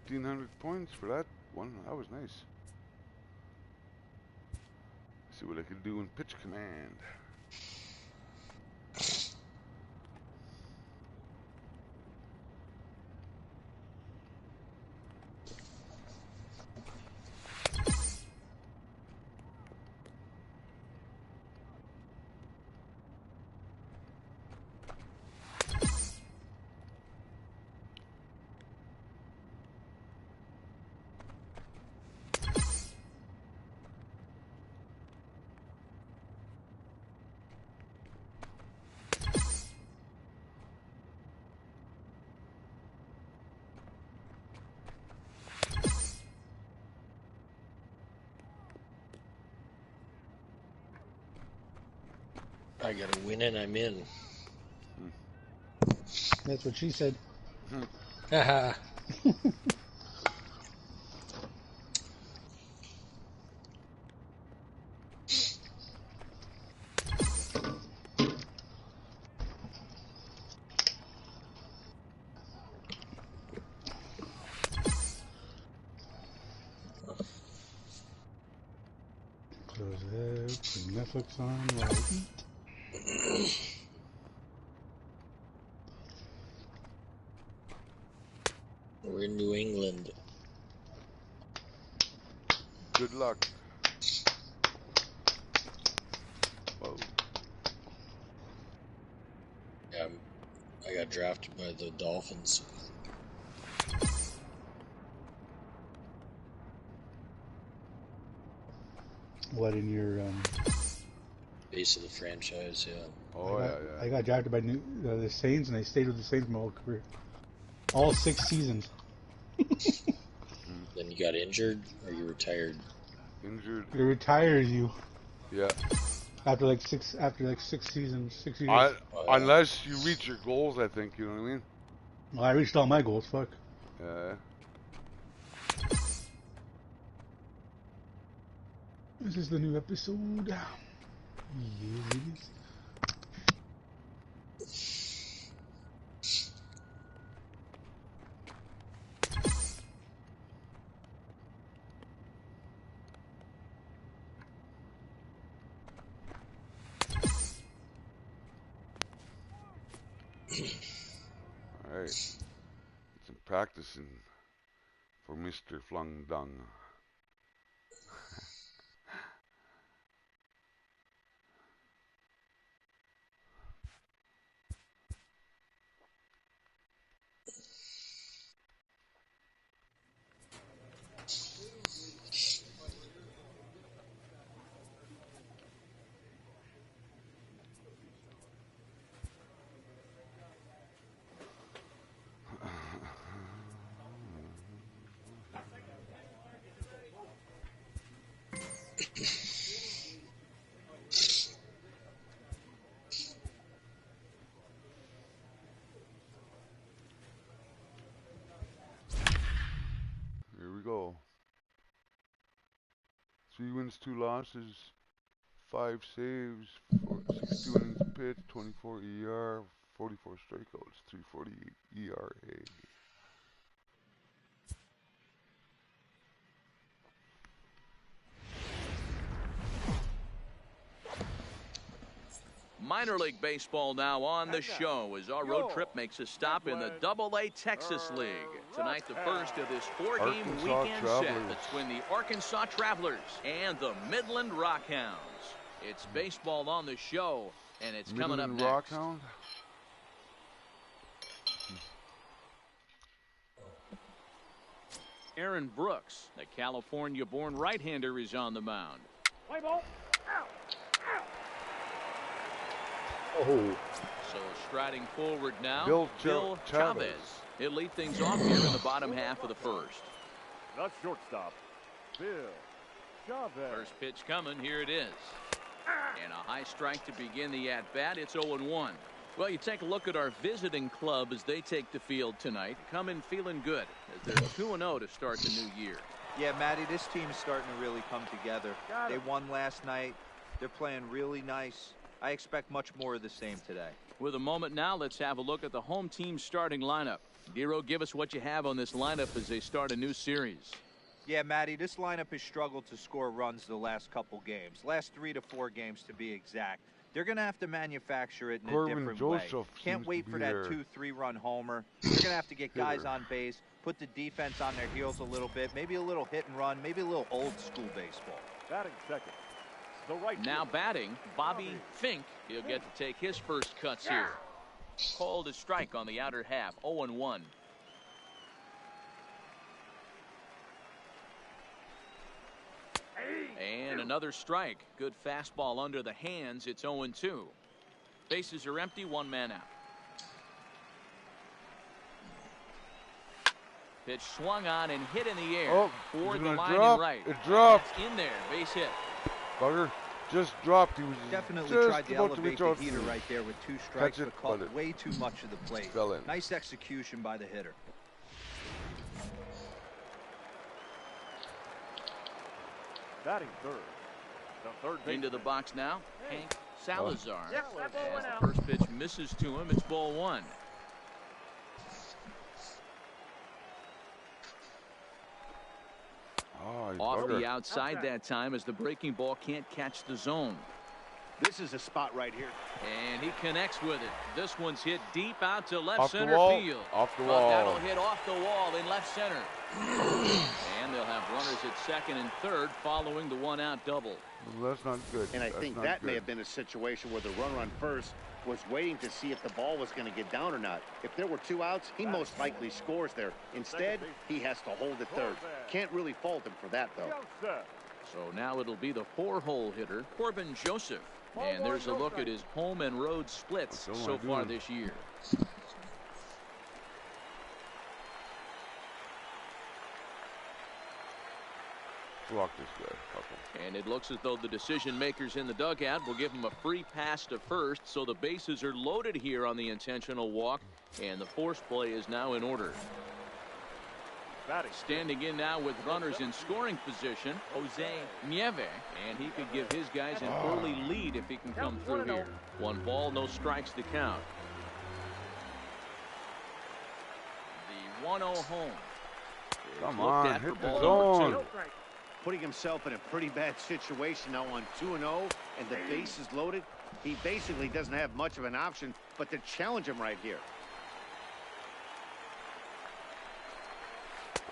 $1,300 for that one. That was nice. See what I can do in pitch command. I gotta win and I'm in. That's what she said. Haha. Close that. Put Netflix on while I eat. We're in New England. Good luck. Whoa. Yeah, I got drafted by the Dolphins. What in your Base of the franchise, yeah. Oh, I got drafted by the Saints, and I stayed with the Saints my whole career. All 6 seasons. Then you got injured, or you retired? Injured. It retires you. Yeah. After like 6 seasons, 6 years. Unless you reach your goals, I think. You know what I mean? Well, I reached all my goals. Fuck. This is the new episode. Yeah, ladies. Alright. Some practicing for Mr. Flung Dung. Here we go. 3 wins, 2 losses, 5 saves, 62 innings pitched, 24 ER, 44 strikeouts, 3.40 ERA. Minor League Baseball now on the show as our road trip makes a stop in the Double-A Texas League. Tonight, the first of this 4-game weekend set between the Arkansas Travelers and the Midland Rockhounds. It's baseball on the show, and it's coming up next. Rockhound? Aaron Brooks, the California-born right-hander, is on the mound. Play ball. Out. Oh. So striding forward now, Bill Chavez. He'll lead things off here in the bottom half of the first. Not shortstop. Bill Chavez. First pitch coming. Here it is. And a high strike to begin the at-bat. It's 0-1. Well, you take a look at our visiting club as they take the field tonight. Come in feeling good as they're 2-0 to start the new year. Yeah, Matty, this team is starting to really come together. They won last night. They're playing really nice. I expect much more of the same today. With a moment now, let's have a look at the home team starting lineup. Dero, give us what you have on this lineup as they start a new series. Yeah, Matty, this lineup has struggled to score runs the last couple games. Last 3 to 4 games to be exact. They're going to have to manufacture it in a different way. Can't wait for that 2-3 run homer. They're going to have to get guys on base, put the defense on their heels a little bit, maybe a little hit and run, maybe a little old school baseball. Batting second. Now batting, Bobby Fink. He'll get to take his first cuts here. Called a strike on the outer half, 0-1. And another strike. Good fastball under the hands. It's 0-2. Bases are empty, 1 man out. Pitch swung on and hit in the air. Toward the line and right. It dropped. That's in there. Base hit. Bugger just dropped. He was definitely just tried to elevate the heater right there with 2 strikes, but caught way too much of the plate. Nice execution by the hitter. Batting third. The third into the box now. Hank Salazar. As the first pitch misses to him, it's ball 1. Off the outside that time as the breaking ball can't catch the zone. This is a spot right here. And he connects with it. This one's hit deep out to left Off center the wall. field. Off the But wall. that'll hit off the wall in left center. And they'll have runners at second and third following the 1-out double. Well, that's not good. And I think that may have been a situation where the runner on first was waiting to see if the ball was going to get down or not. If there were 2 outs, he most likely scores there. Instead, he has to hold at third. Can't really fault him for that, though. So now it'll be the 4-hole hitter, Corbin Joseph. And there's a look at his home and road splits so far this year. Walk this guy. And it looks as though the decision makers in the dugout will give him a free pass to first, so the bases are loaded here on the intentional walk, and the force play is now in order. Standing in now with runners in scoring position, Jose Nieve, and he could give his guys an early lead if he can come through here. 1 ball, no strikes to count. The 1-0 home. Come on, hit the zone. Putting himself in a pretty bad situation now on 2-0, and the base is loaded. He basically doesn't have much of an option but to challenge him right here.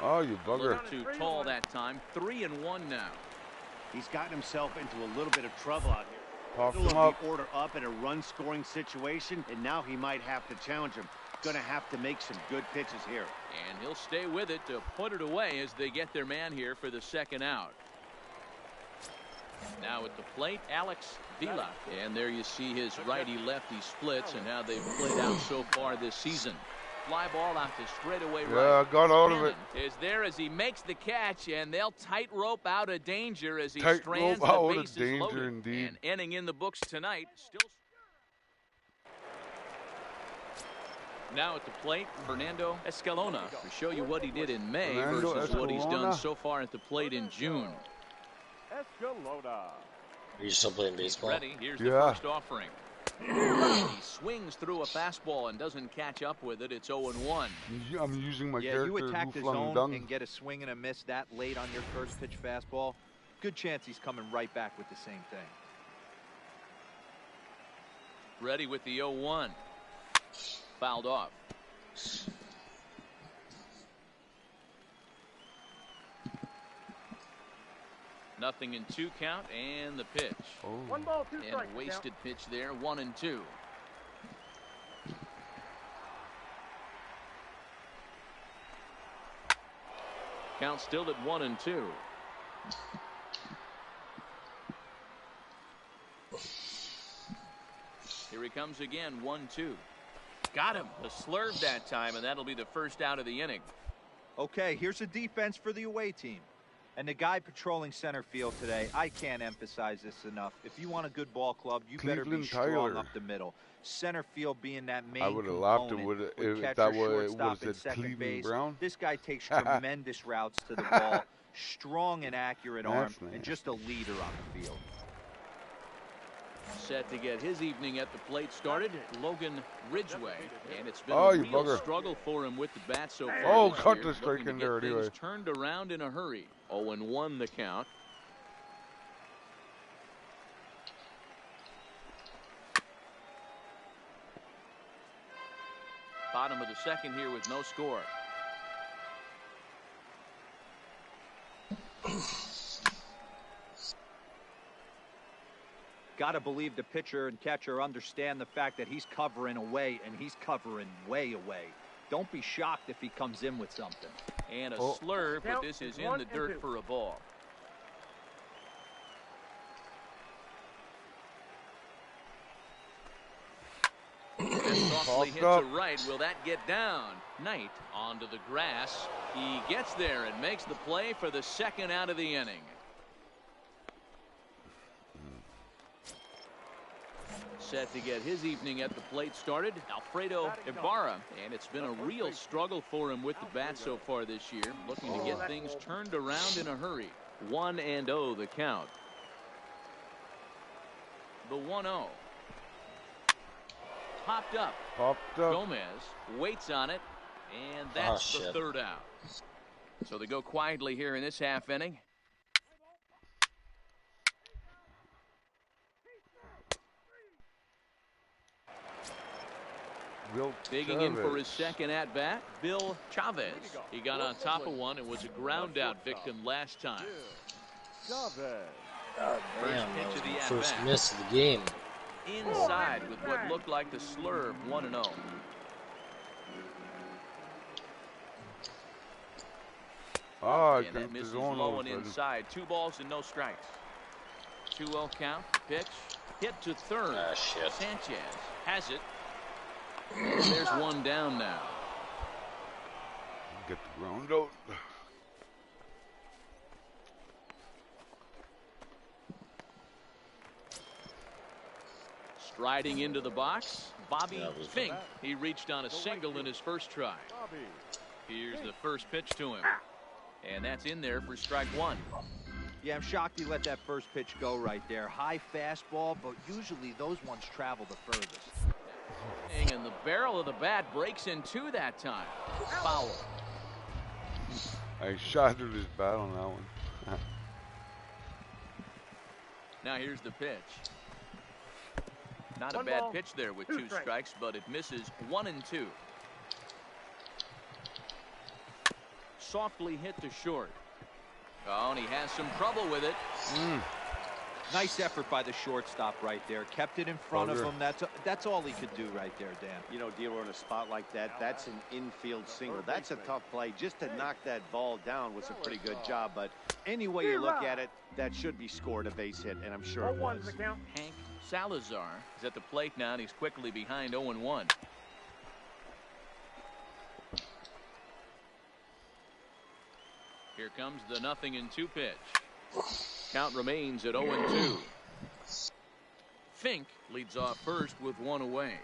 Oh, you bugger. Too tall that time. 3-1 now. He's gotten himself into a little bit of trouble out here. Puff Still him on up. the order up in a run-scoring situation, and now he might have to challenge him. Going to have to make some good pitches here. And he'll stay with it to put it away as they get their man here for the second out. Now at the plate, Alex Vila. And there you see his righty-lefty splits and how they've played out so far this season. Fly ball out to straightaway right. Yeah, got out of it. Is there as he makes the catch, and they'll tightrope out of danger as he Tightrope strands the out of bases danger, loaded. indeed. And inning in the books tonight. Still. Now at the plate, Fernando Escalona to show you what he did in May versus what he's done so far at the plate in June. Escalona. Are you still playing baseball? Ready? Here's the first offering. He swings through a fastball and doesn't catch up with it. It's 0-1. I'm using my you character attack the who flung zone dung. and get a swing and a miss that late on your first pitch fastball. Good chance he's coming right back with the same thing. Ready with the 0-1. Fouled off. Nothing in 2 count, and the pitch. 1 ball, 2 strikes. And a wasted pitch there, 1-2. Count still at 1-2. Here he comes again, 1-2. Got him. A slurve that time, and that'll be the first out of the inning. Okay, here's a defense for the away team. And the guy patrolling center field today, I can't emphasize this enough. If you want a good ball club, you better be strong up the middle. Center field being that main component. I would have laughed if that was second base. Brown. This guy takes tremendous routes to the ball, strong and accurate arm, and just a leader on the field. Set to get his evening at the plate started, Logan Ridgway, and it's been a real struggle for him with the bat so far. Oh, this cut year. the strike in there anyway. Turned around in a hurry. 0-1 the count. Bottom of the second here with no score. Got to believe the pitcher and catcher understand the fact that he's covering away, and he's covering way away. Don't be shocked if he comes in with something. And a slurve, but this is in the dirt for a ball. Softly hits a right. Will that get down? Knight onto the grass. He gets there and makes the play for the second out of the inning. Set to get his evening at the plate started, Alfredo Ibarra, and it's been a real struggle for him with the bat so far this year, looking to get things turned around in a hurry. 1-0 the count. The 1-0. Popped up. Gomez waits on it, and that's the third out. So they go quietly here in this half inning. Digging in for his second at-bat, Bill Chavez. He got on top of one and was a ground-out victim last time. First miss of the game. Inside with what looked like the slurve, 1-0. And that misses low and inside. 2 balls and no strikes. 2-0 count. Pitch hit to third. Sanchez has it. And there's one down now. Get the ground out. Riding into the box, Bobby Fink. He reached on a single in his first try. Here's the first pitch to him. And that's in there for strike one. Yeah, I'm shocked he let that first pitch go right there. High fastball, but usually those ones travel the furthest. And the barrel of the bat breaks in two that time. Foul. I shattered his bat on that one. Now here's the pitch. Not a bad pitch there with two strikes, but it misses 1-2. Softly hit to short. Oh, and he has some trouble with it. Nice effort by the shortstop right there. Kept it in front of him. That's all he could do right there, Dan. You know, dealer in a spot like that, that's an infield single. That's a tough play. Just to knock that ball down was a pretty good job. But any way you look at it, that should be scored a base hit, and I'm sure it was. Hank Salazar is at the plate now, and he's quickly behind 0-1. Here comes the 0-2 pitch. Count remains at 0-2. Fink leads off first with one away.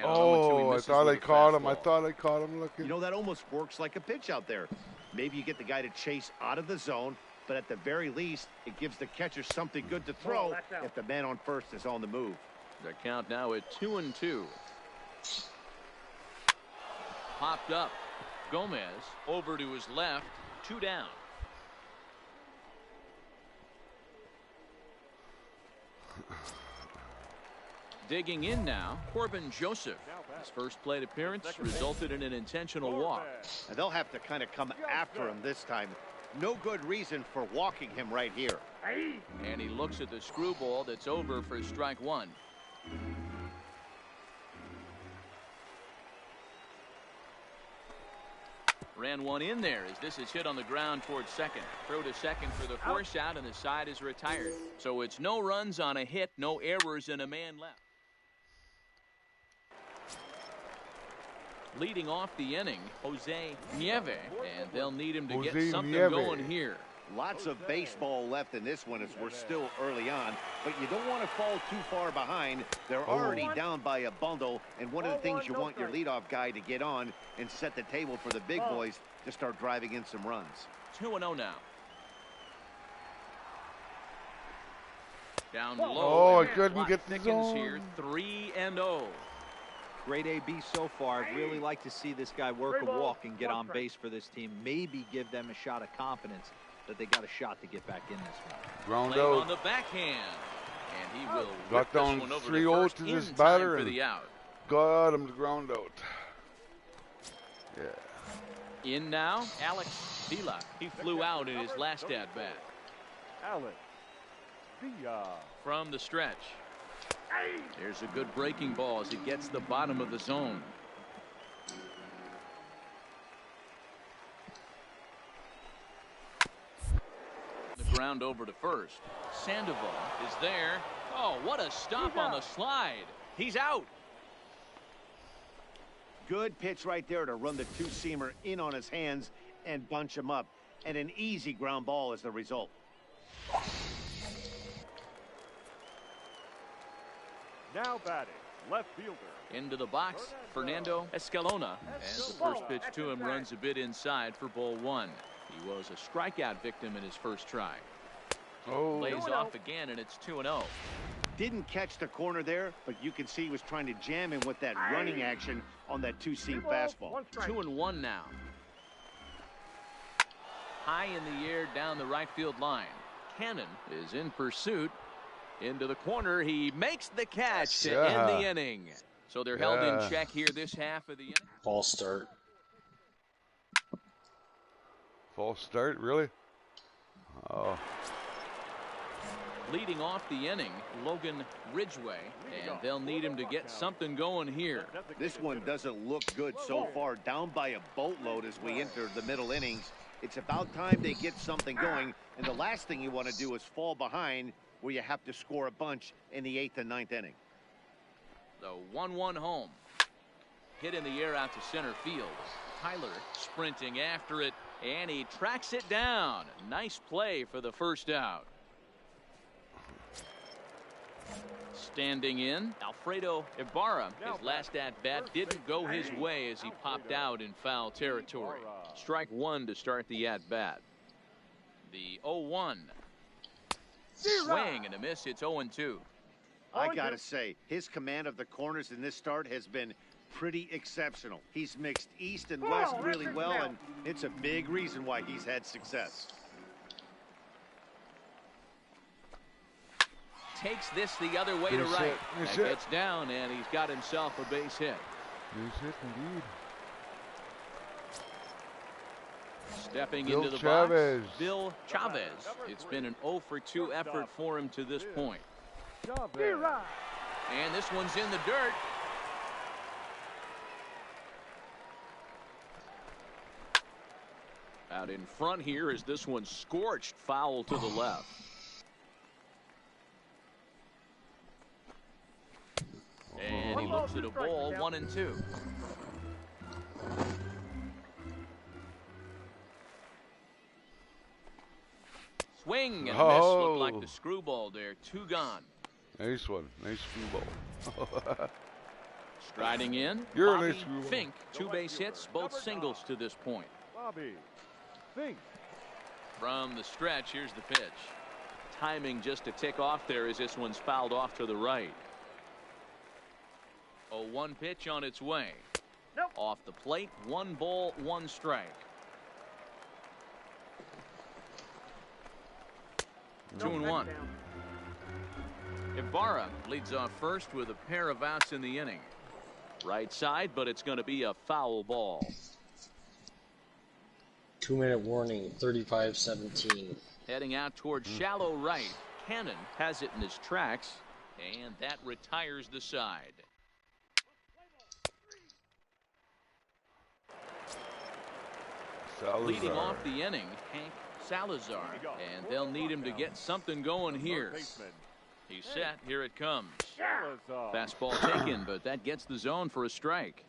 Oh, I thought I caught him. I thought I caught him looking. You know, that almost works like a pitch out there. Maybe you get the guy to chase out of the zone, but at the very least, it gives the catcher something good to throw if the man on first is on the move. The count now at 2-2. Popped up. Gomez over to his left. 2 down. Digging in now, Corbin Joseph. His first plate appearance resulted in an intentional walk. And they'll have to kind of come after him this time. No good reason for walking him right here. And he looks at the screwball that's over for strike one. Ran one in there as this is hit on the ground towards second. Throw to second for the force out, and the side is retired. So it's no runs on a hit, no errors, and a man left. Leading off the inning, Jose Nieve, and they'll need him to get something going here. Lots of baseball left in this one as we're still early on, but you don't want to fall too far behind. They're already down by a bundle, and one of the things you want your leadoff guy to get on and set the table for the big boys to start driving in some runs. 2-0 now. Down low. Oh, I couldn't get the zone. Here, 3-0. Great AB so far. I'd really like to see this guy work a walk and get on base for this team. Maybe give them a shot of confidence that they got a shot to get back in this one. Ground out out on the backhand, and he will got down 3-0 to this batter for the out. Got him to ground out. Yeah. In now, Alex Villa. He flew out in his last at bat. Alex Villa from the stretch. There's a good breaking ball as he gets the bottom of the zone. The ground over to first. Sandoval is there. Oh, what a stop on the slide. He's out. Good pitch right there to run the two-seamer in on his hands and bunch him up. And an easy ground ball is the result. now batting, left fielder. Into the box, Fernando Escalona. As the first pitch to him runs a bit inside for ball one. He was a strikeout victim in his first try. Lays off again, and it's 2-0. Didn't catch the corner there, but you can see he was trying to jam him with that running action on that two-seam fastball. 2-1 now. High in the air down the right field line. Cannon is in pursuit. Into the corner. He makes the catch to end the inning. So they're held in check here this half of the inning. False start. False start, really? Oh. Leading off the inning, Logan Ridgway, and they'll need him to get something going here. This one doesn't look good so far, down by a boatload as we enter the middle innings. It's about time they get something going, and the last thing you want to do is fall behind where you have to score a bunch in the 8th and 9th inning. The 1-1 home. hit in the air out to center field. Tyler sprinting after it, and he tracks it down. Nice play for the first out. Standing in, Alfredo Ibarra. His last at-bat didn't go his way as he popped out in foul territory. Strike one to start the at-bat. The 0-1. Swing and a miss. It's 0-2. I gotta say, his command of the corners in this start has been pretty exceptional. He's mixed east and west really well, and it's a big reason why he's had success. Takes this the other way to right. That gets down, and he's got himself a base hit. Base hit indeed. Stepping into the box, Bill Chavez. It's been an 0-for-2 effort for him to this point. And this one's in the dirt. Out in front here as this one scorched foul to the left. And he looks at a ball, 1-2. Swing and a miss. Looked like the screwball there. 2 gone. Nice one. Nice screwball. Striding in, You're Bobby a nice screwball. Fink. 2 base hits, both singles to this point. Bobby Fink. From the stretch, here's the pitch. Timing just a tick off there as this one's fouled off to the right. 0-1 pitch on its way. Off the plate, 1 ball, 1 strike. 2-1. Ibarra leads off first with a pair of outs in the inning. Right side, but it's going to be a foul ball. 2-minute warning, 35-17. Heading out towards shallow right. Cannon has it in his tracks, and that retires the side. Salazar. Leading off the inning, Hank Salazar, and they'll need him to get something going here. He's set. Here it comes. Fastball taken, but that gets the zone for a strike.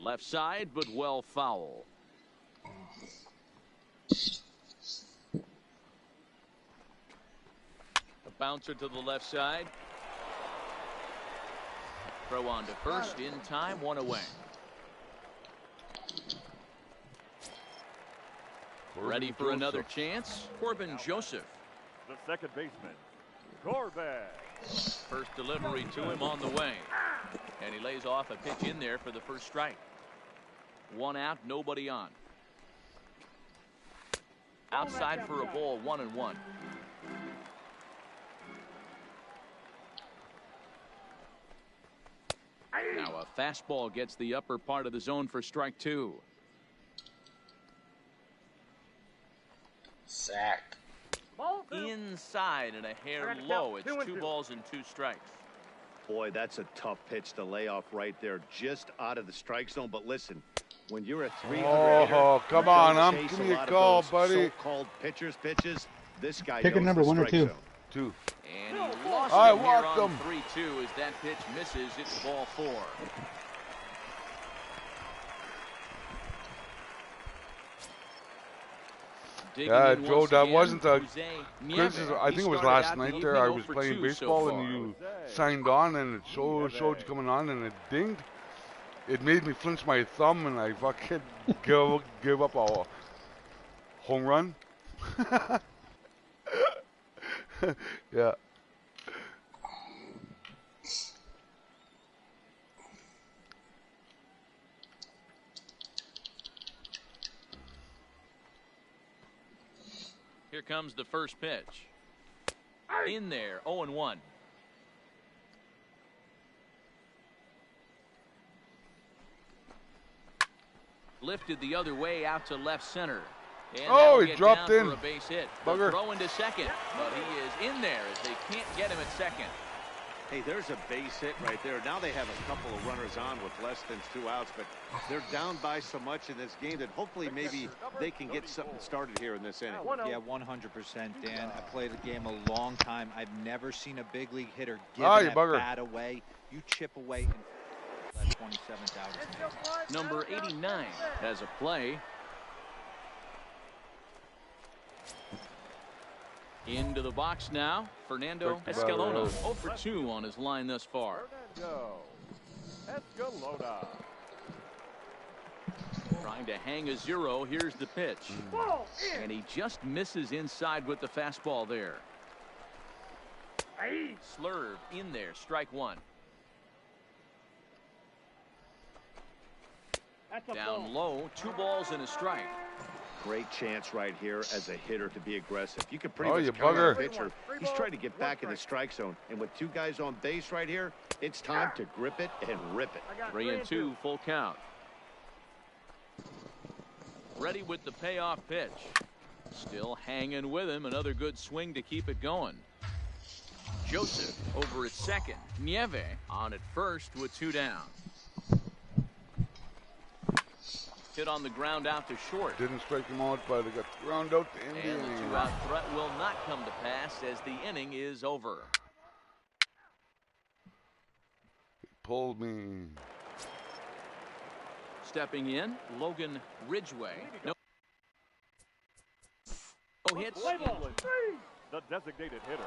Left side, but well foul. A bouncer to the left side. Throw on to first in time, 1 away. Ready for another chance. Corbin Joseph. The second baseman, Corbin. First delivery to him on the way. And he lays off a pitch in there for the first strike. 1 out, nobody on. Outside for a ball, 1-1. Now a fastball gets the upper part of the zone for strike 2. Sack. Inside and a hair low. It's 2 balls and 2 strikes. Boy, that's a tough pitch to lay off right there, just out of the strike zone. But listen, when you're a 300 hitter, come on, give me a call, buddy. So-called pitchers pitches. This guy Pick a number, 1 or 2. 2. And he lost I him here walked on him. 3-2 as that pitch misses. It's ball 4. Yeah, Joe, that again, wasn't a Jose criticism. Nieves. I think it was He started last out the night there. evening I 0 was for playing 2 baseball so and far. you signed on and it showed you coming on and it dinged. It made me flinch my thumb and I fucking give up a home run. Yeah. Here comes the first pitch. In there, 0-1. Lifted the other way out to left center. And Oh, he get dropped down in. for a base hit. Bugger. Throw into second, but he is in there as they can't get him at second. Hey, there's a base hit right there. Now they have a couple of runners on with less than 2 outs, but they're down by so much in this game that hopefully maybe they can get something started here in this inning. Yeah, 100%, Dan. I played the game a long time. I've never seen a big league hitter give that bat away. You chip away and that 27th out. Number 89 has a play. Into the box now, Fernando Escalona, 0 for 2 on his line thus far. Fernando Escalona. Trying to hang a 0. Here's the pitch. And he just misses inside with the fastball there. Slurve in there, strike 1. Down low, 2 balls and a strike. Great chance right here as a hitter to be aggressive. You can pretty much count on a pitcher. He's trying to get back in the strike zone. And with 2 guys on base right here, it's time to grip it and rip it. 3-2, full count. Ready with the payoff pitch. Still hanging with him. Another good swing to keep it going. Joseph over at second. Nieve on at first with 2 down. Hit on the ground out to short. Didn't strike him out, but they got the ground out to end the And the inning. 2-out threat will not come to pass as the inning is over. He pulled me. Stepping in, Logan Ridgway. No hits. The designated hitter.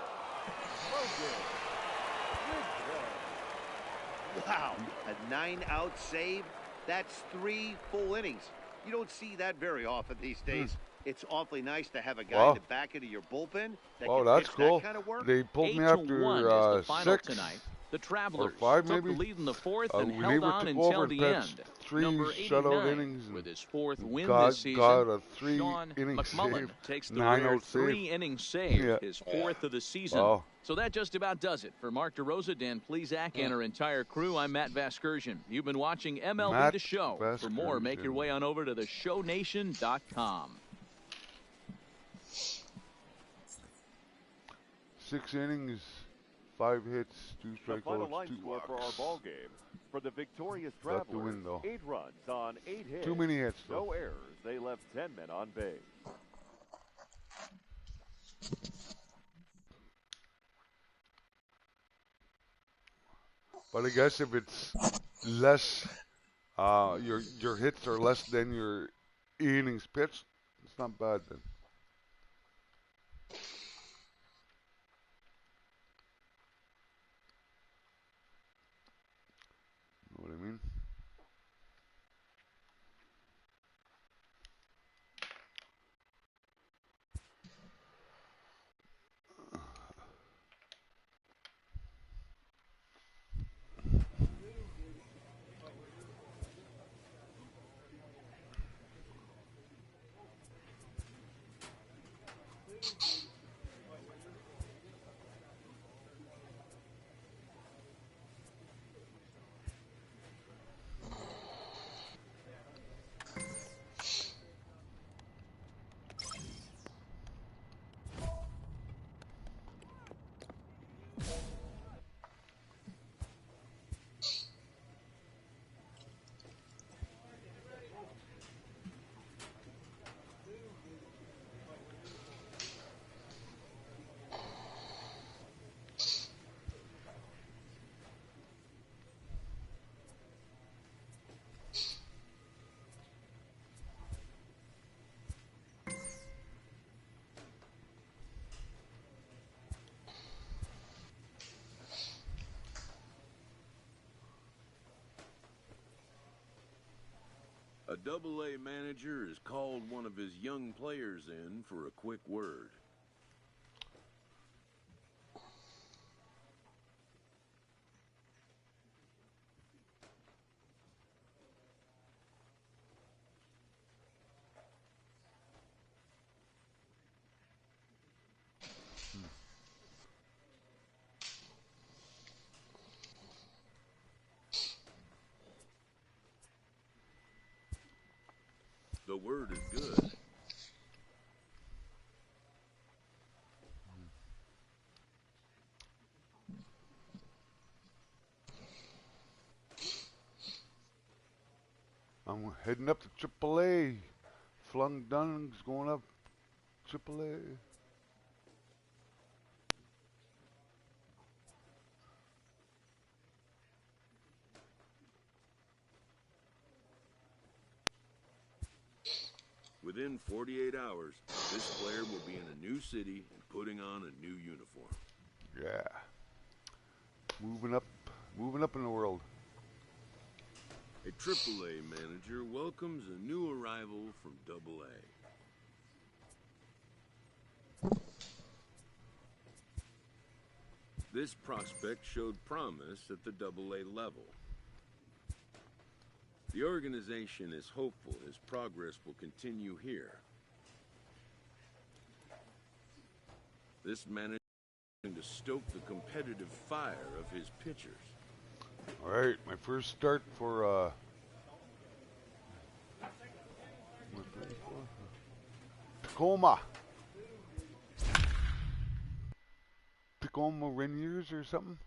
Wow, a 9-out save. That's 3 full innings. You don't see that very often these days. It's awfully nice to have a guy in the back end of your bullpen that can that's pitch cool. that kind of work. They pulled me 8-1 after is the final 6 tonight. The Travelers or 5 took maybe. the lead in the 4th and We held never on took until over the and end. pitched 3 Number shutout 89 innings with his 4th win got this season. a 3 Sean inning McMullen save, takes the 9 rare out save. 3-inning save, his 4th of the season. Wow. So that just about does it. For Mark DeRosa, Dan Plesac, and our entire crew, I'm Matt Vasgersian. You've been watching MLB Matt The Show. For more, make your way on over to theshownation.com. 6 innings, 5 hits, 2 The final strikeouts, line 2 score for our walks. ball game. For the victorious Got the Travelers, win, though. 8 runs on 8 hits. Too many hits, though. No errors. They left 10 men on base. But I guess if it's less, your hits are less than your innings pitched, it's not bad then. Know what I mean? A Double-A manager has called one of his young players in for a quick word. The word is good. I'm heading up to AAA. Flung Dunn's going up AAA. Within 48 hours, this player will be in a new city and putting on a new uniform. Yeah. Moving up in the world. A AAA manager welcomes a new arrival from AA. This prospect showed promise at the AA level. The organization is hopeful his progress will continue here. This manager is to stoke the competitive fire of his pitchers. All right, my first start for Tacoma Rainiers or something.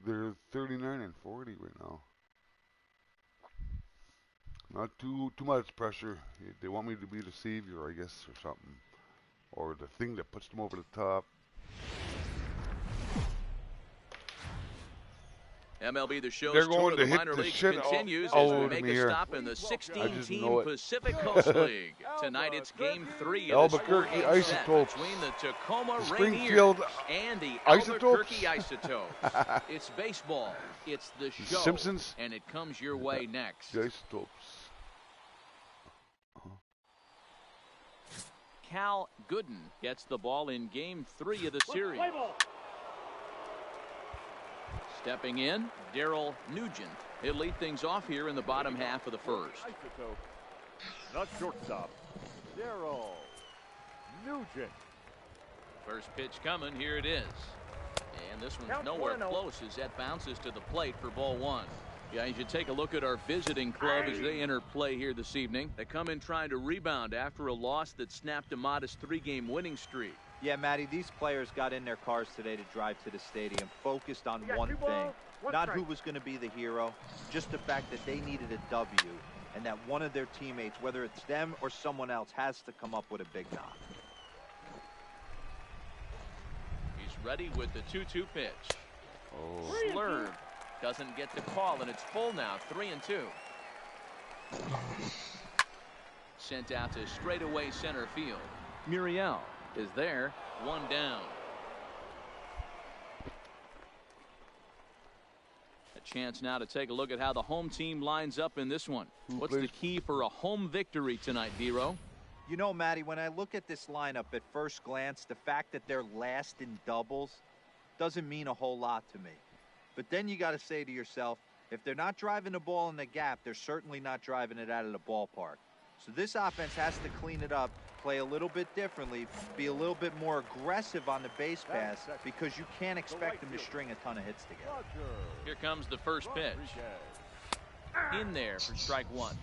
They're 39 and 40 right now. Not too much pressure. They want me to be the savior, I guess, or something, or the thing that puts them over the top. MLB The Show's They're tour going of to the hit minor the leagues shit continues all as we over make me a here. stop in the 16-team it. Pacific Coast League. Tonight it's Game 3 of this Albuquerque four-game set Isotopes. between the Tacoma Springfield Rainiers and the Isotopes. Albuquerque Isotopes. It's baseball. It's the show. Simpsons. And it comes your way next. The Isotopes. Cal Gooden gets the ball in Game 3 of the series. Stepping in, Darryl Nugent. He'll lead things off here in the bottom half of the first. Not shortstop, Darryl Nugent. First pitch coming. Here it is. And this one's nowhere close as that bounces to the plate for ball one. Yeah, you should take a look at our visiting club as they enter play here this evening. They come in trying to rebound after a loss that snapped a modest 3-game winning streak. Yeah, Matty, these players got in their cars today to drive to the stadium, focused on one thing. Not who was going to be the hero, just the fact that they needed a W, and that one of their teammates, whether it's them or someone else, has to come up with a big knock. He's ready with the 2-2 pitch. Oh. Slurve doesn't get the call, and it's full now, 3-2. Sent out to straightaway center field. Muriel is there, one down. A chance now to take a look at how the home team lines up in this one. What's the key for a home victory tonight, Dero? You know, Matty, when I look at this lineup at first glance, the fact that they're last in doubles doesn't mean a whole lot to me. But then you got to say to yourself, if they're not driving the ball in the gap, they're certainly not driving it out of the ballpark. So this offense has to clean it up, play a little bit differently, be a little bit more aggressive on the base pass, because you can't expect them to string a ton of hits together. Here comes the first pitch. In there for strike one.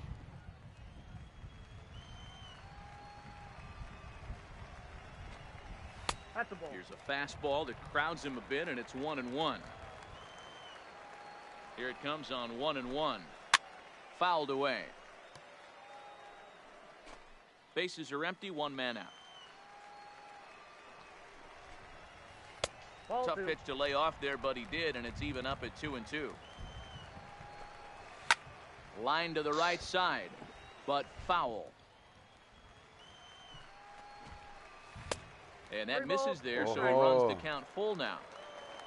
Here's a fastball that crowds him a bit, and it's 1-1. Here it comes on 1-1. Fouled away. Bases are empty, one man out. Tough pitch to lay off there, but he did, and it's even up at 2-2. Line to the right side, but foul. And that misses there, so he runs the count full now.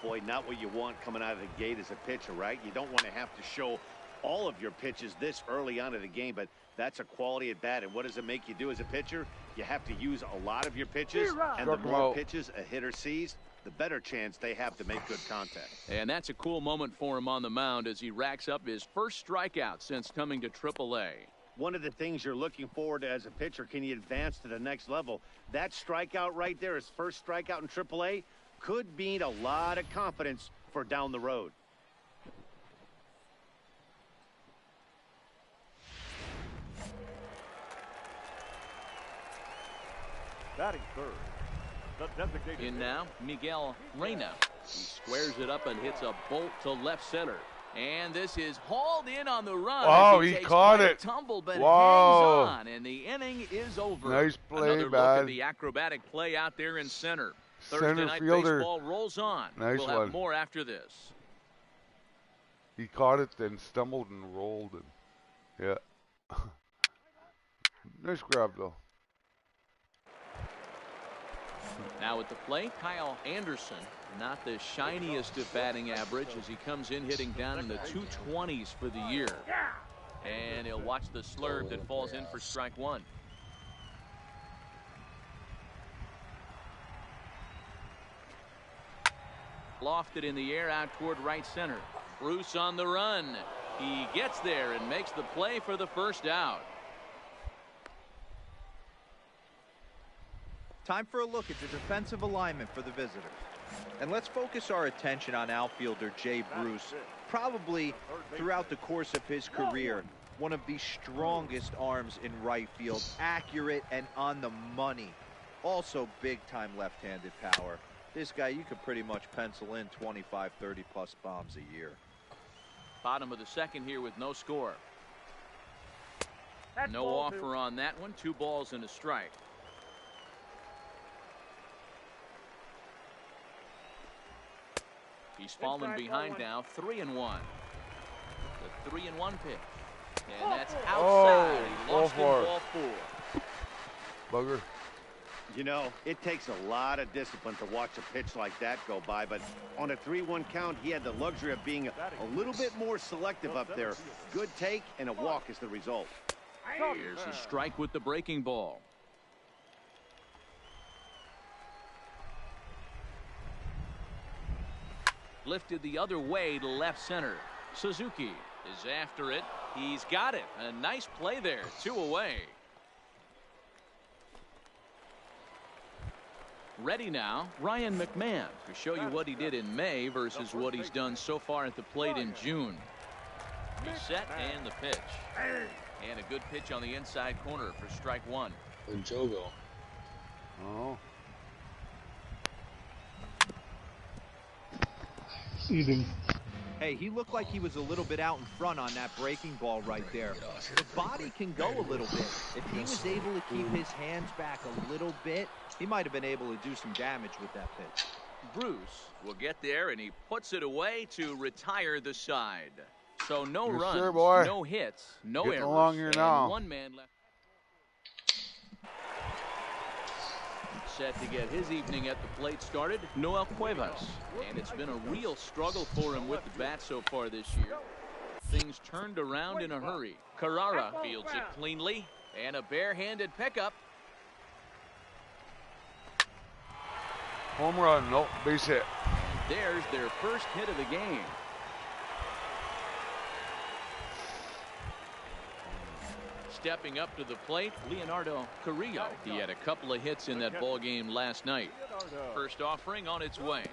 Boy, not what you want coming out of the gate as a pitcher, right? You don't want to have to show all of your pitches this early on in the game, but that's a quality at bat. And what does it make you do as a pitcher? You have to use a lot of your pitches, and the more pitches a hitter sees, the better chance they have to make good contact. And that's a cool moment for him on the mound as he racks up his first strikeout since coming to AAA. One of the things you're looking forward to as a pitcher, can he advance to the next level? That strikeout right there, his first strikeout in AAA, could mean a lot of confidence for down the road. Batting third, the designated in now, Miguel Reyna. He squares it up and hits a bolt to left center. And this is hauled in on the run. Wow, as he takes caught quite a it. tumble, but Wow. hangs on, and the inning is over. Nice play, Another look at the acrobatic play out there in center. Thursday Center night fielder. baseball rolls on. Nice we'll have one. more after this. He caught it, then stumbled and rolled. And yeah. Nice grab, though. Now at the plate, Kyle Anderson. Not the shiniest of batting average as he comes in hitting down in the 220s for the year. And he'll watch the slurve that falls in for strike one. Lofted in the air out toward right center. Bruce on the run. He gets there and makes the play for the first out. Time for a look at the defensive alignment for the visitors. And let's focus our attention on outfielder Jay Bruce. Probably throughout the course of his career, one of the strongest arms in right field, accurate and on the money. Also big-time left-handed power. This guy, you could pretty much pencil in 25, 30-plus bombs a year. Bottom of the second here with no score. No offer on that one. 2 balls and a strike. He's fallen behind now, 3-1. The 3-1 pitch. And that's outside. He lost in ball 4. Bugger. You know, it takes a lot of discipline to watch a pitch like that go by, but on a 3-1 count, he had the luxury of being a little bit more selective up there. Good take and a walk is the result. Here's a strike with the breaking ball. Lifted the other way to left center. Suzuki is after it. He's got it. A nice play there. 2 away. Ready now, Ryan McMahon, to show you what he did in May versus what he's done so far at the plate in June. He's set and the pitch. And a good pitch on the inside corner for strike 1. Where'd Joe go? Oh. Eating. Hey, he looked like he was a little bit out in front on that breaking ball right there. The body can go a little bit. If he was able to keep his hands back a little bit, he might have been able to do some damage with that pitch. Bruce will get there, and he puts it away to retire the side. So no Yes, runs, sir, boy. no hits, no Getting errors, along here and now. 1 man left. Set to get his evening at the plate started, Noel Cuevas. And it's been a real struggle for him with the bat so far this year. Things turned around in a hurry. Carrara fields it cleanly, and a barehanded pickup. Home run. Nope. Base hit. There's their first hit of the game. Stepping up to the plate, Leonardo Carrillo. He had a couple of hits in that ball game last night. First offering on its way.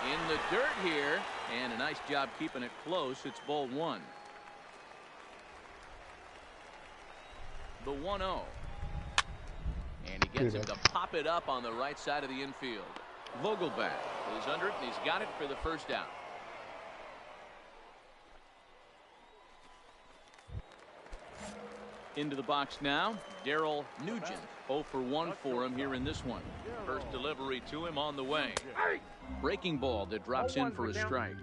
In the dirt here, and a nice job keeping it close. It's ball 1. The 1-0. And he gets him to pop it up on the right side of the infield. Vogelbach is under it, and he's got it for the first out. Into the box now, Darrell Nugent. 0 for 1 for him here in this one. First delivery to him on the way. Breaking ball that drops in for a strike.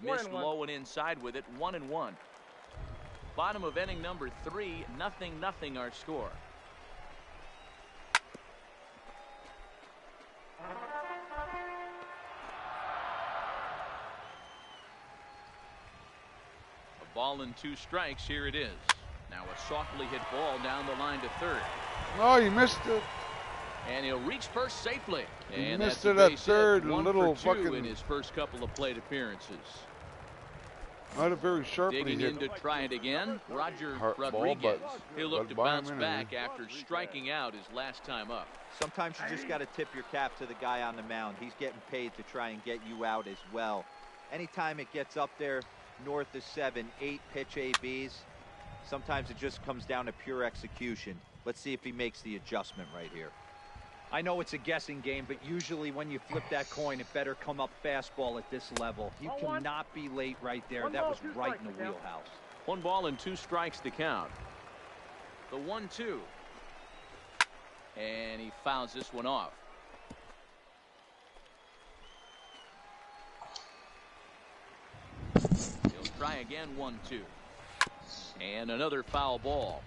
Missed low and inside with it. 1-1. Bottom of inning number 3. 0-0 our score. Ball and 2 strikes. Here it is. Now a softly hit ball down the line to third. Oh, you missed it. And he'll reach first safely. He And missed that's it a at base third. hit. 1 Little for 2 fucking. in his first couple of plate appearances. Not a very sharply Digging hit. in to try it again, Roger Hard ball, Rodriguez. but He'll look to by him bounce anyway. back after striking out his last time up. Sometimes you just got to tip your cap to the guy on the mound. He's getting paid to try and get you out as well. Anytime it gets up there north of 7, 8 pitch ABs, sometimes it just comes down to pure execution. Let's see if he makes the adjustment right here. I know it's a guessing game, but usually when you flip that coin, it better come up fastball at this level. You cannot be late right there. That was right in the wheelhouse. 1 ball and 2 strikes to count. The 1-2. And he fouls this one off. He'll try again, 1-2. And another foul ball.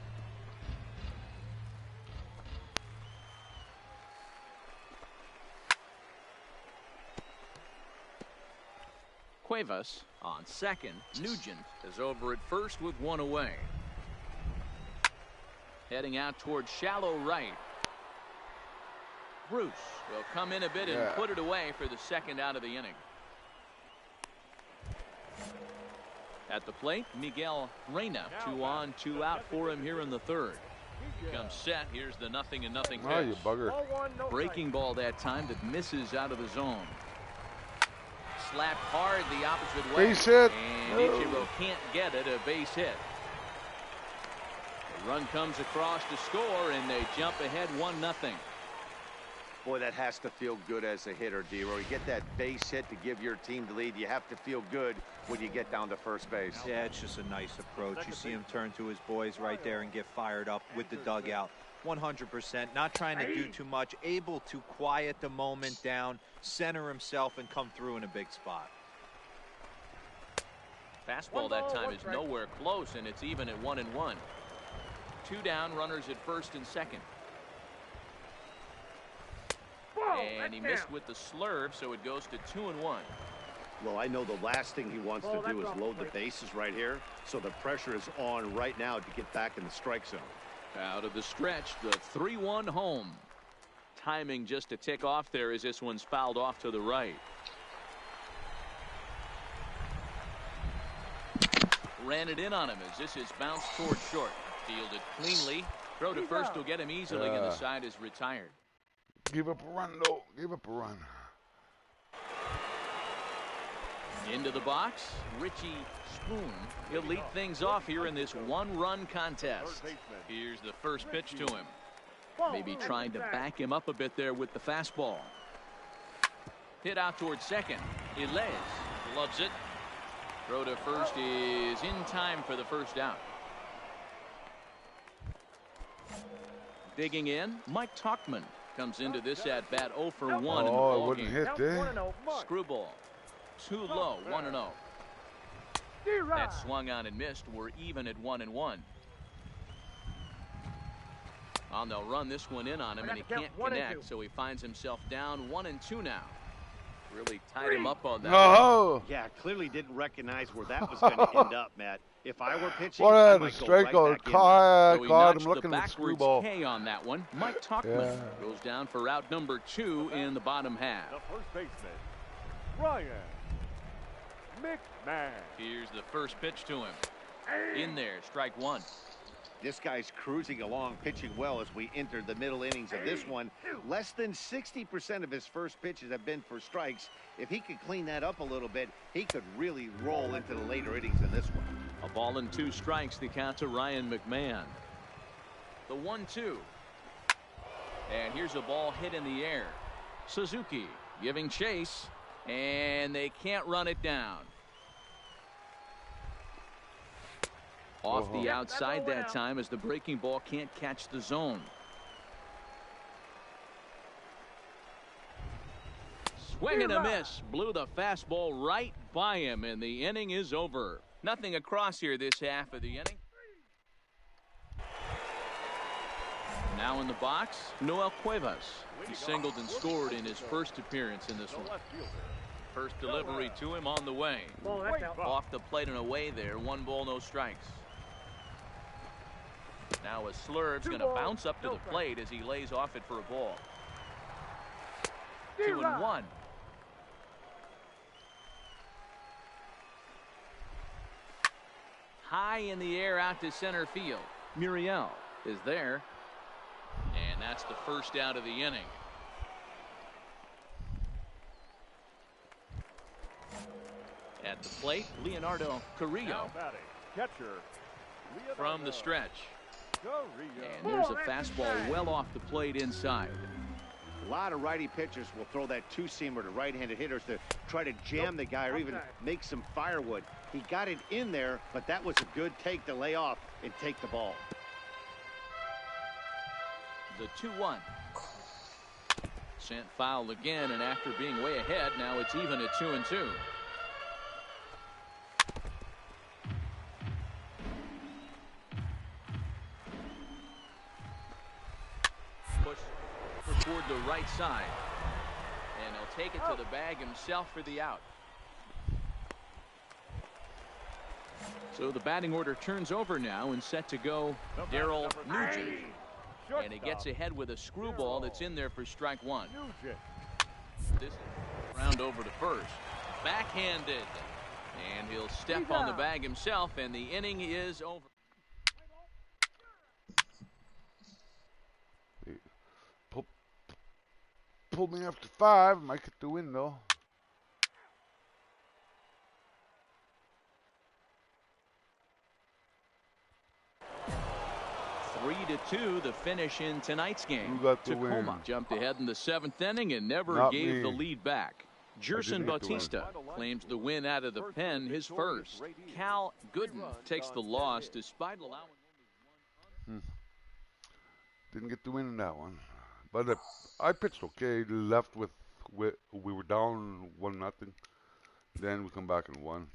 Cuevas on second. Nugent is over at first with 1 away. Heading out towards shallow right. Bruce will come in a bit and put it away for the second out of the inning. At the plate, Miguel Reyna. 2 on, 2 out for him here in the third. He comes set. Here's the 0-0 pitch. Oh, you bugger. Breaking ball that time that misses out of the zone. Slapped hard the opposite way. Base hit. And Ichiro can't get it. A base hit. The run comes across to score, and they jump ahead 1-0. Boy, that has to feel good as a hitter, D-Roy. You get that base hit to give your team the lead. You have to feel good when you get down to first base. Yeah, it's just a nice approach. You see him turn to his boys right there and get fired up with the dugout. 100%, not trying to do too much, able to quiet the moment down, center himself, and come through in a big spot. Fastball that time is nowhere close, and it's even at 1-1. 2 down, runners at first and second. And he missed with the slurve, so it goes to 2-1. Well, I know the last thing he wants to do is load the bases right here, so the pressure is on right now to get back in the strike zone. Out of the stretch, the 3-1 home. Timing just a tick off there as this one's fouled off to the right. Ran it in on him as this is bounced towards short. Fielded cleanly. Throw to first will get him easily, and the side is retired. Give up a run, though. Give up a run. Into the box, Richie Spoon. He'll lead things off here in this 1-run contest. Here's the first pitch to him. Maybe trying to back him up a bit there with the fastball. Hit out towards second. Iles loves it. Throw to first is in time for the first out. Digging in, Mike Tauchman comes into this at bat 0 for 1 in the ball wouldn't game. hit there. Screwball. Too low, 1-0. That swung on and missed. We're even at 1-1. They'll run this one in on him, and he can't connect, so he finds himself down 1-2 now. Really tied him up on that. Oh! Yeah, clearly didn't recognize where that was going to end up, Matt. If I were pitching, What I a might go strikeout. right back in. So he Caught him notched looking the at the backwards screwball. K on that one. Mike Tauchman goes down for route number 2 in the bottom half. The first baseman, Ryan McMahon. Here's the first pitch to him. In there, strike 1. This guy's cruising along, pitching well as we enter the middle innings of this one. Less than 60% of his first pitches have been for strikes. If he could clean that up a little bit, he could really roll into the later innings in this one. A ball and 2 strikes, the count to Ryan McMahon. The 1-2. And here's a ball hit in the air. Suzuki giving chase, and they can't run it down. Off the outside that time as the breaking ball can't catch the zone. Swing and a miss. Blew the fastball right by him, and the inning is over. Nothing across here this half of the inning. Now in the box, Noel Cuevas. He singled and scored in his first appearance in this one. First delivery to him on the way. Off the plate and away there. 1 ball, no strikes. Now a slurve's going to bounce up to the plate as he lays off it for a ball. 2-1. High in the air out to center field. Muriel is there. And that's the first out of the inning. At the plate, Leonardo Carrillo from the stretch. And there's a fastball well off the plate inside. A lot of righty pitchers will throw that two-seamer to right-handed hitters to try to jam the guy or even make some firewood. He got it in there, but that was a good take to lay off and take the ball. The 2-1. Sent foul again, and after being way ahead, now it's even at 2-2. Push toward the right side, and he'll take it to the bag himself for the out. So the batting order turns over now, and set to go Darryl Nugent. And he gets ahead with a screwball that's in there for strike one. This round over to first. Backhanded. And he'll step on the bag himself, and the inning is over. Pulled me after 5. Might get the win, though. Three to 2, the finish in tonight's game. Who got the Tacoma win? jumped ahead in the 7th inning and never Not gave me. the lead back. Jerson Bautista claims the win out of the pen, his first. Cal Gooden takes the loss despite allowing. Didn't get the win in that one, but I pitched okay. Left with we were down 1-0. Then we come back and won.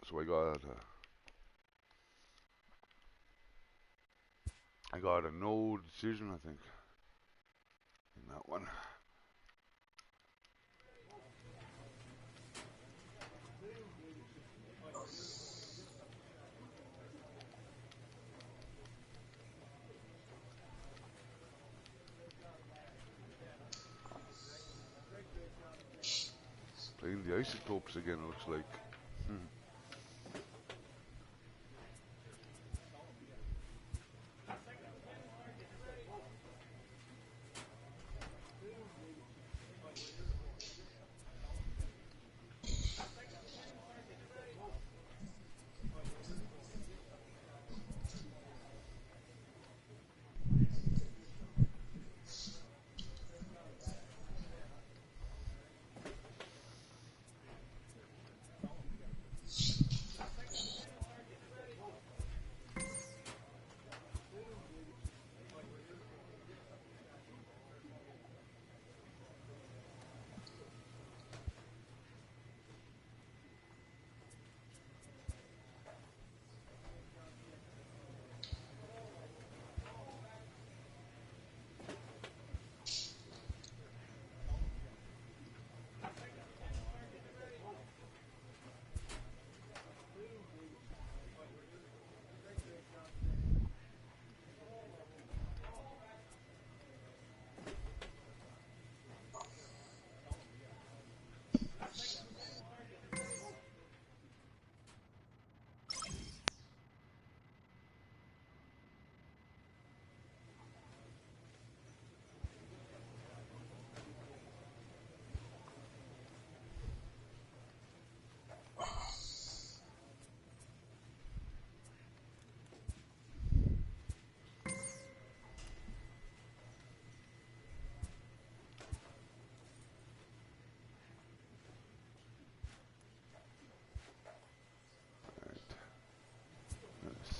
So I got a no decision, I think, in that one. Playing the isotopes again, it looks like.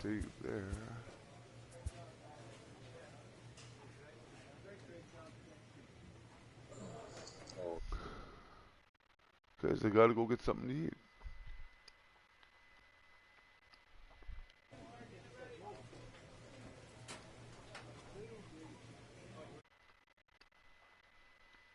Save there. Because they gotta go get something to eat.